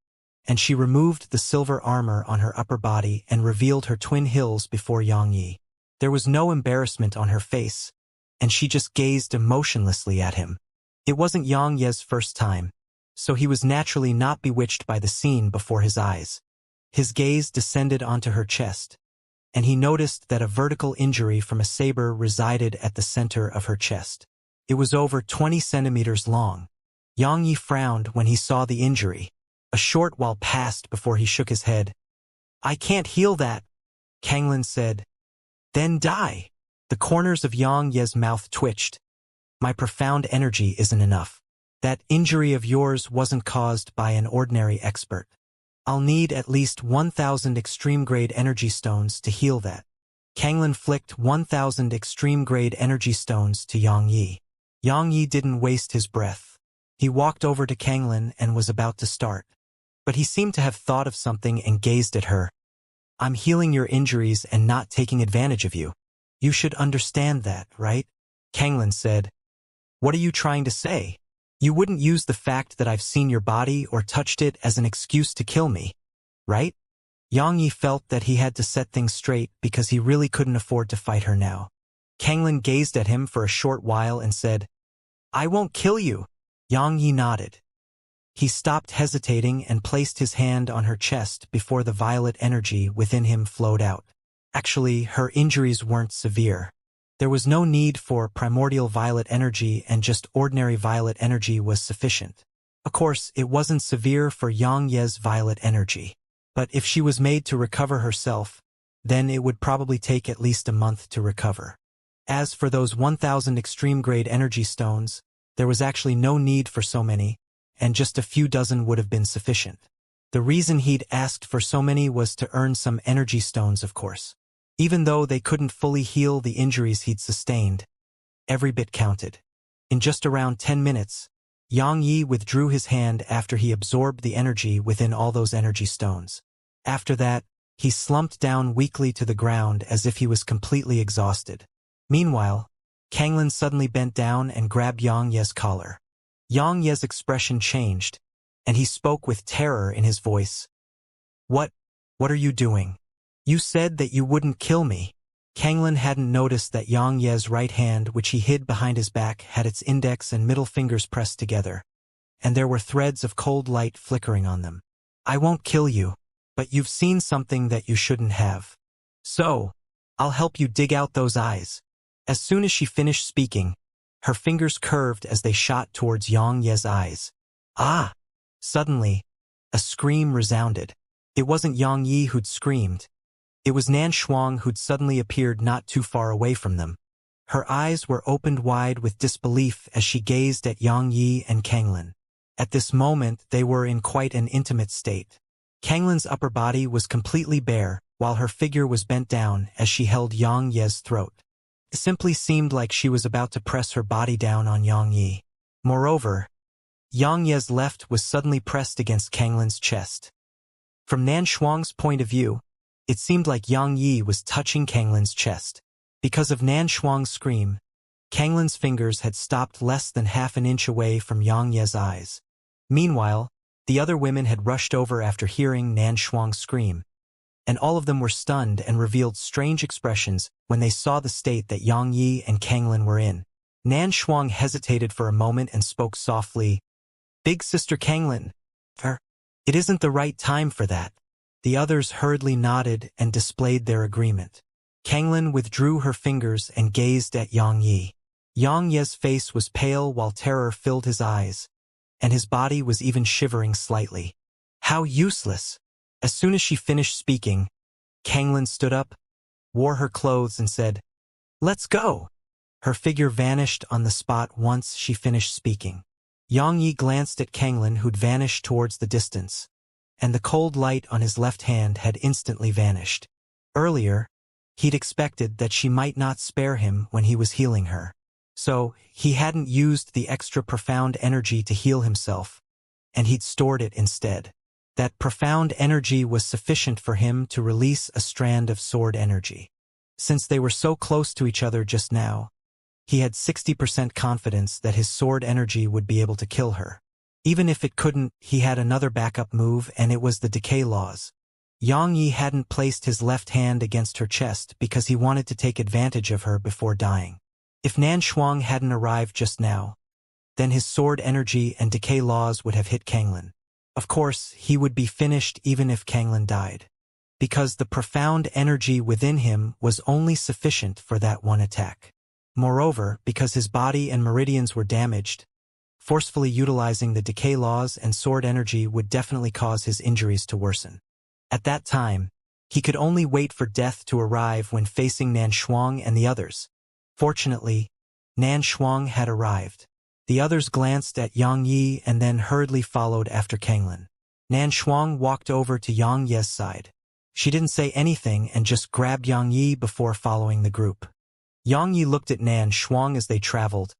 and she removed the silver armor on her upper body and revealed her twin hills before Yang Yi. There was no embarrassment on her face, and she just gazed emotionlessly at him. It wasn't Yang Ye's first time, so he was naturally not bewitched by the scene before his eyes. His gaze descended onto her chest, and he noticed that a vertical injury from a saber resided at the center of her chest. It was over 20 centimeters long. Yang Yi frowned when he saw the injury. A short while passed before he shook his head. "I can't heal that," Kanglin said. "Then die." The corners of Yang Ye's mouth twitched. "My profound energy isn't enough. That injury of yours wasn't caused by an ordinary expert. I'll need at least 1,000 extreme-grade energy stones to heal that." Kanglin flicked 1,000 extreme-grade energy stones to Yang Yi. Yang Yi didn't waste his breath. He walked over to Kanglin and was about to start. But he seemed to have thought of something and gazed at her. "I'm healing your injuries and not taking advantage of you. You should understand that, right?" Kanglin said. "What are you trying to say? You wouldn't use the fact that I've seen your body or touched it as an excuse to kill me, right?" Yang Yi felt that he had to set things straight because he really couldn't afford to fight her now. Kanglin gazed at him for a short while and said, "I won't kill you." Yang Yi nodded. He stopped hesitating and placed his hand on her chest before the violet energy within him flowed out. Actually, her injuries weren't severe. There was no need for primordial violet energy, and just ordinary violet energy was sufficient. Of course, it wasn't severe for Yang Ye's violet energy. But if she was made to recover herself, then it would probably take at least a month to recover. As for those 1,000 extreme-grade energy stones, there was actually no need for so many, and just a few dozen would have been sufficient. The reason he'd asked for so many was to earn some energy stones, of course. Even though they couldn't fully heal the injuries he'd sustained, every bit counted. In just around 10 minutes, Yang Yi withdrew his hand after he absorbed the energy within all those energy stones. After that, he slumped down weakly to the ground as if he was completely exhausted. Meanwhile, Kanglin suddenly bent down and grabbed Yang Ye's collar. Yang Ye's expression changed, and he spoke with terror in his voice. What are you doing? You said that you wouldn't kill me." Kanglin hadn't noticed that Yang Ye's right hand, which he hid behind his back, had its index and middle fingers pressed together, and there were threads of cold light flickering on them. "I won't kill you, but you've seen something that you shouldn't have. So, I'll help you dig out those eyes." As soon as she finished speaking, her fingers curved as they shot towards Yang Ye's eyes. "Ah!" Suddenly, a scream resounded. It wasn't Yang Yi who'd screamed. It was Nan Shuang who'd suddenly appeared not too far away from them. Her eyes were opened wide with disbelief as she gazed at Yang Yi and Kanglin. At this moment, they were in quite an intimate state. Kanglin's upper body was completely bare, while her figure was bent down as she held Yang Ye's throat. It simply seemed like she was about to press her body down on Yang Yi. Moreover, Yang Ye's left was suddenly pressed against Kanglin's chest. From Nan Shuang's point of view, it seemed like Yang Yi was touching Kanglin's chest. Because of Nan Shuang's scream, Kanglin's fingers had stopped less than half an inch away from Yang Ye's eyes. Meanwhile, the other women had rushed over after hearing Nan Shuang scream, and all of them were stunned and revealed strange expressions when they saw the state that Yang Yi and Kanglin were in. Nan Shuang hesitated for a moment and spoke softly, "Big Sister Kanglin, it isn't the right time for that." The others hurriedly nodded and displayed their agreement. Kanglin withdrew her fingers and gazed at Yang Yi. Yang Ye's face was pale while terror filled his eyes, and his body was even shivering slightly. How useless! As soon as she finished speaking, Kanglin stood up, wore her clothes and said, "Let's go!" Her figure vanished on the spot once she finished speaking. Yang Yi glanced at Kanglin, who'd vanished towards the distance, and the cold light on his left hand had instantly vanished. Earlier, he'd expected that she might not spare him when he was healing her. So, he hadn't used the extra profound energy to heal himself, and he'd stored it instead. That profound energy was sufficient for him to release a strand of sword energy. Since they were so close to each other just now, he had 60% confidence that his sword energy would be able to kill her. Even if it couldn't, he had another backup move, and it was the decay laws. Yang Yi hadn't placed his left hand against her chest because he wanted to take advantage of her before dying. If Nan Shuang hadn't arrived just now, then his sword energy and decay laws would have hit Kanglin. Of course, he would be finished even if Kanglin died, because the profound energy within him was only sufficient for that one attack. Moreover, because his body and meridians were damaged, forcefully utilizing the decay laws and sword energy would definitely cause his injuries to worsen. At that time, he could only wait for death to arrive when facing Nan Shuang and the others. Fortunately, Nan Shuang had arrived. The others glanced at Yang Yi and then hurriedly followed after Kanglin. Nan Shuang walked over to Yang Ye's side. She didn't say anything and just grabbed Yang Yi before following the group. Yang Yi looked at Nan Shuang as they traveled.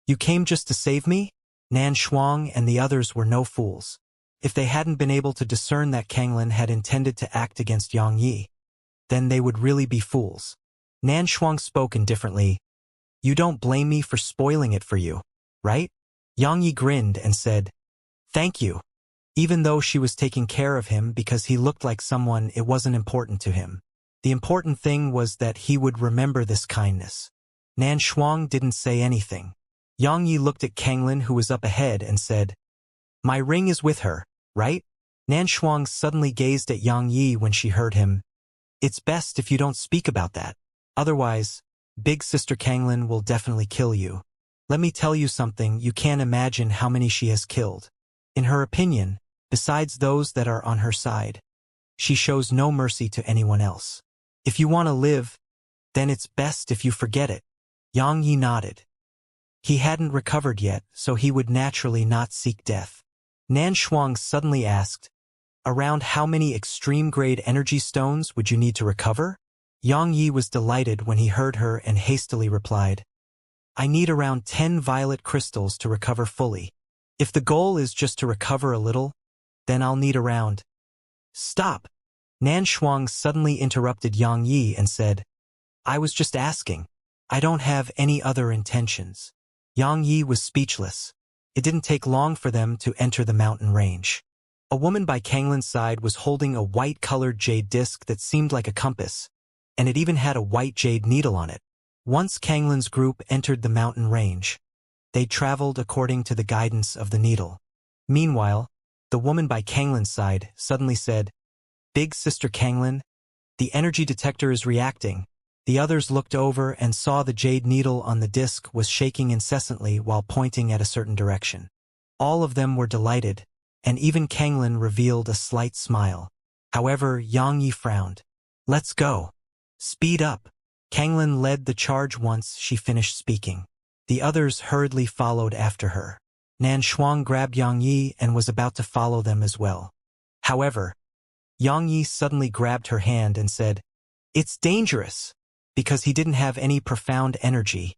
"You came just to save me?" Nan Shuang and the others were no fools. If they hadn't been able to discern that Kanglin had intended to act against Yang Yi, then they would really be fools. Nan Shuang spoke indifferently, "You don't blame me for spoiling it for you, right?" Yang Yi grinned and said, "Thank you," even though she was taking care of him because he looked like someone it wasn't important to him. The important thing was that he would remember this kindness. Nan Shuang didn't say anything. Yang Yi looked at Kanglin, who was up ahead, and said, "My ring is with her, right?" Nan Shuang suddenly gazed at Yang Yi when she heard him. "It's best if you don't speak about that. Otherwise, Big Sister Kanglin will definitely kill you. Let me tell you something, you can't imagine how many she has killed. In her opinion, besides those that are on her side, she shows no mercy to anyone else. If you want to live, then it's best if you forget it." Yang Yi nodded. He hadn't recovered yet, so he would naturally not seek death. Nan Shuang suddenly asked, "Around how many extreme-grade energy stones would you need to recover?" Yang Yi was delighted when he heard her and hastily replied, "I need around 10 violet crystals to recover fully. If the goal is just to recover a little, then I'll need around—" "Stop!" Nan Shuang suddenly interrupted Yang Yi and said, "I was just asking. I don't have any other intentions." Yang Yi was speechless. It didn't take long for them to enter the mountain range. A woman by Kanglin's side was holding a white-colored jade disc that seemed like a compass, and it even had a white jade needle on it. Once Kanglin's group entered the mountain range, they traveled according to the guidance of the needle. Meanwhile, the woman by Kanglin's side suddenly said, "Big Sister Kanglin, the energy detector is reacting." The others looked over and saw the jade needle on the disc was shaking incessantly while pointing at a certain direction. All of them were delighted, and even Kanglin revealed a slight smile. However, Yang Yi frowned. "Let's go. Speed up." Kanglin led the charge once she finished speaking. The others hurriedly followed after her. Nan Shuang grabbed Yang Yi and was about to follow them as well. However, Yang Yi suddenly grabbed her hand and said, "It's dangerous," because he didn't have any profound energy.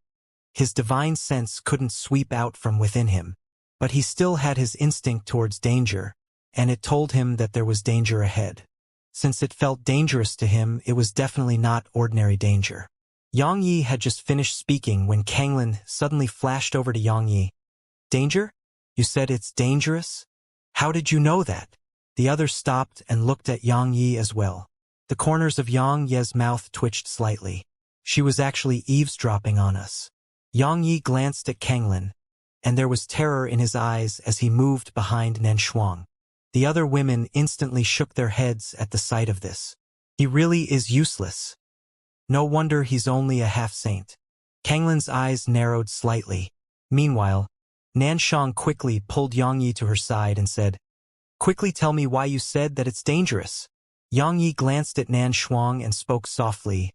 His divine sense couldn't sweep out from within him, but he still had his instinct towards danger, and it told him that there was danger ahead. Since it felt dangerous to him, it was definitely not ordinary danger. Yang Yi had just finished speaking when Kanglin suddenly flashed over to Yang Yi. "Danger? You said it's dangerous? How did you know that?" The other stopped and looked at Yang Yi as well. The corners of Yang Ye's mouth twitched slightly. She was actually eavesdropping on us. Yang Yi glanced at Kanglin, and there was terror in his eyes as he moved behind Nan Shuang. The other women instantly shook their heads at the sight of this. He really is useless. No wonder he's only a half-saint. Kanglin's eyes narrowed slightly. Meanwhile, Nan Shuang quickly pulled Yang Yi to her side and said, "Quickly tell me why you said that it's dangerous." Yang Yi glanced at Nan Shuang and spoke softly.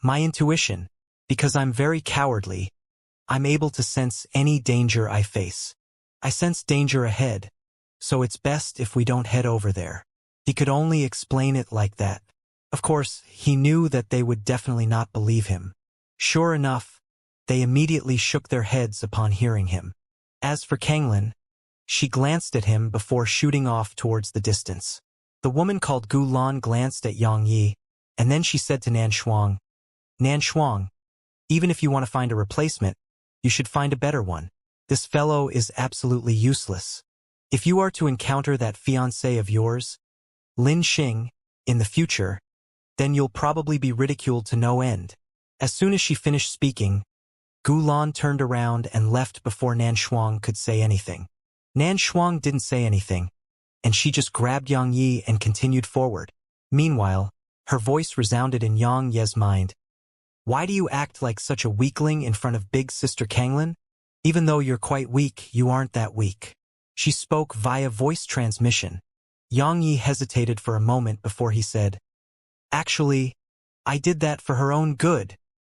"My intuition. Because I'm very cowardly. I'm able to sense any danger I face. I sense danger ahead, so it's best if we don't head over there." He could only explain it like that. Of course, he knew that they would definitely not believe him. Sure enough, they immediately shook their heads upon hearing him. As for Kanglin, she glanced at him before shooting off towards the distance. The woman called Gu Lan glanced at Yang Yi, and then she said to Nan Shuang, "Nan Shuang, even if you want to find a replacement, you should find a better one. This fellow is absolutely useless. If you are to encounter that fiancé of yours, Lin Xing, in the future, then you'll probably be ridiculed to no end." As soon as she finished speaking, Gu Lan turned around and left before Nan Shuang could say anything. Nan Shuang didn't say anything, and she just grabbed Yang Yi and continued forward. Meanwhile, her voice resounded in Yang Ye's mind. "Why do you act like such a weakling in front of big sister Kanglin? Even though you're quite weak, you aren't that weak." She spoke via voice transmission. Yang Yi hesitated for a moment before he said, "Actually, I did that for her own good."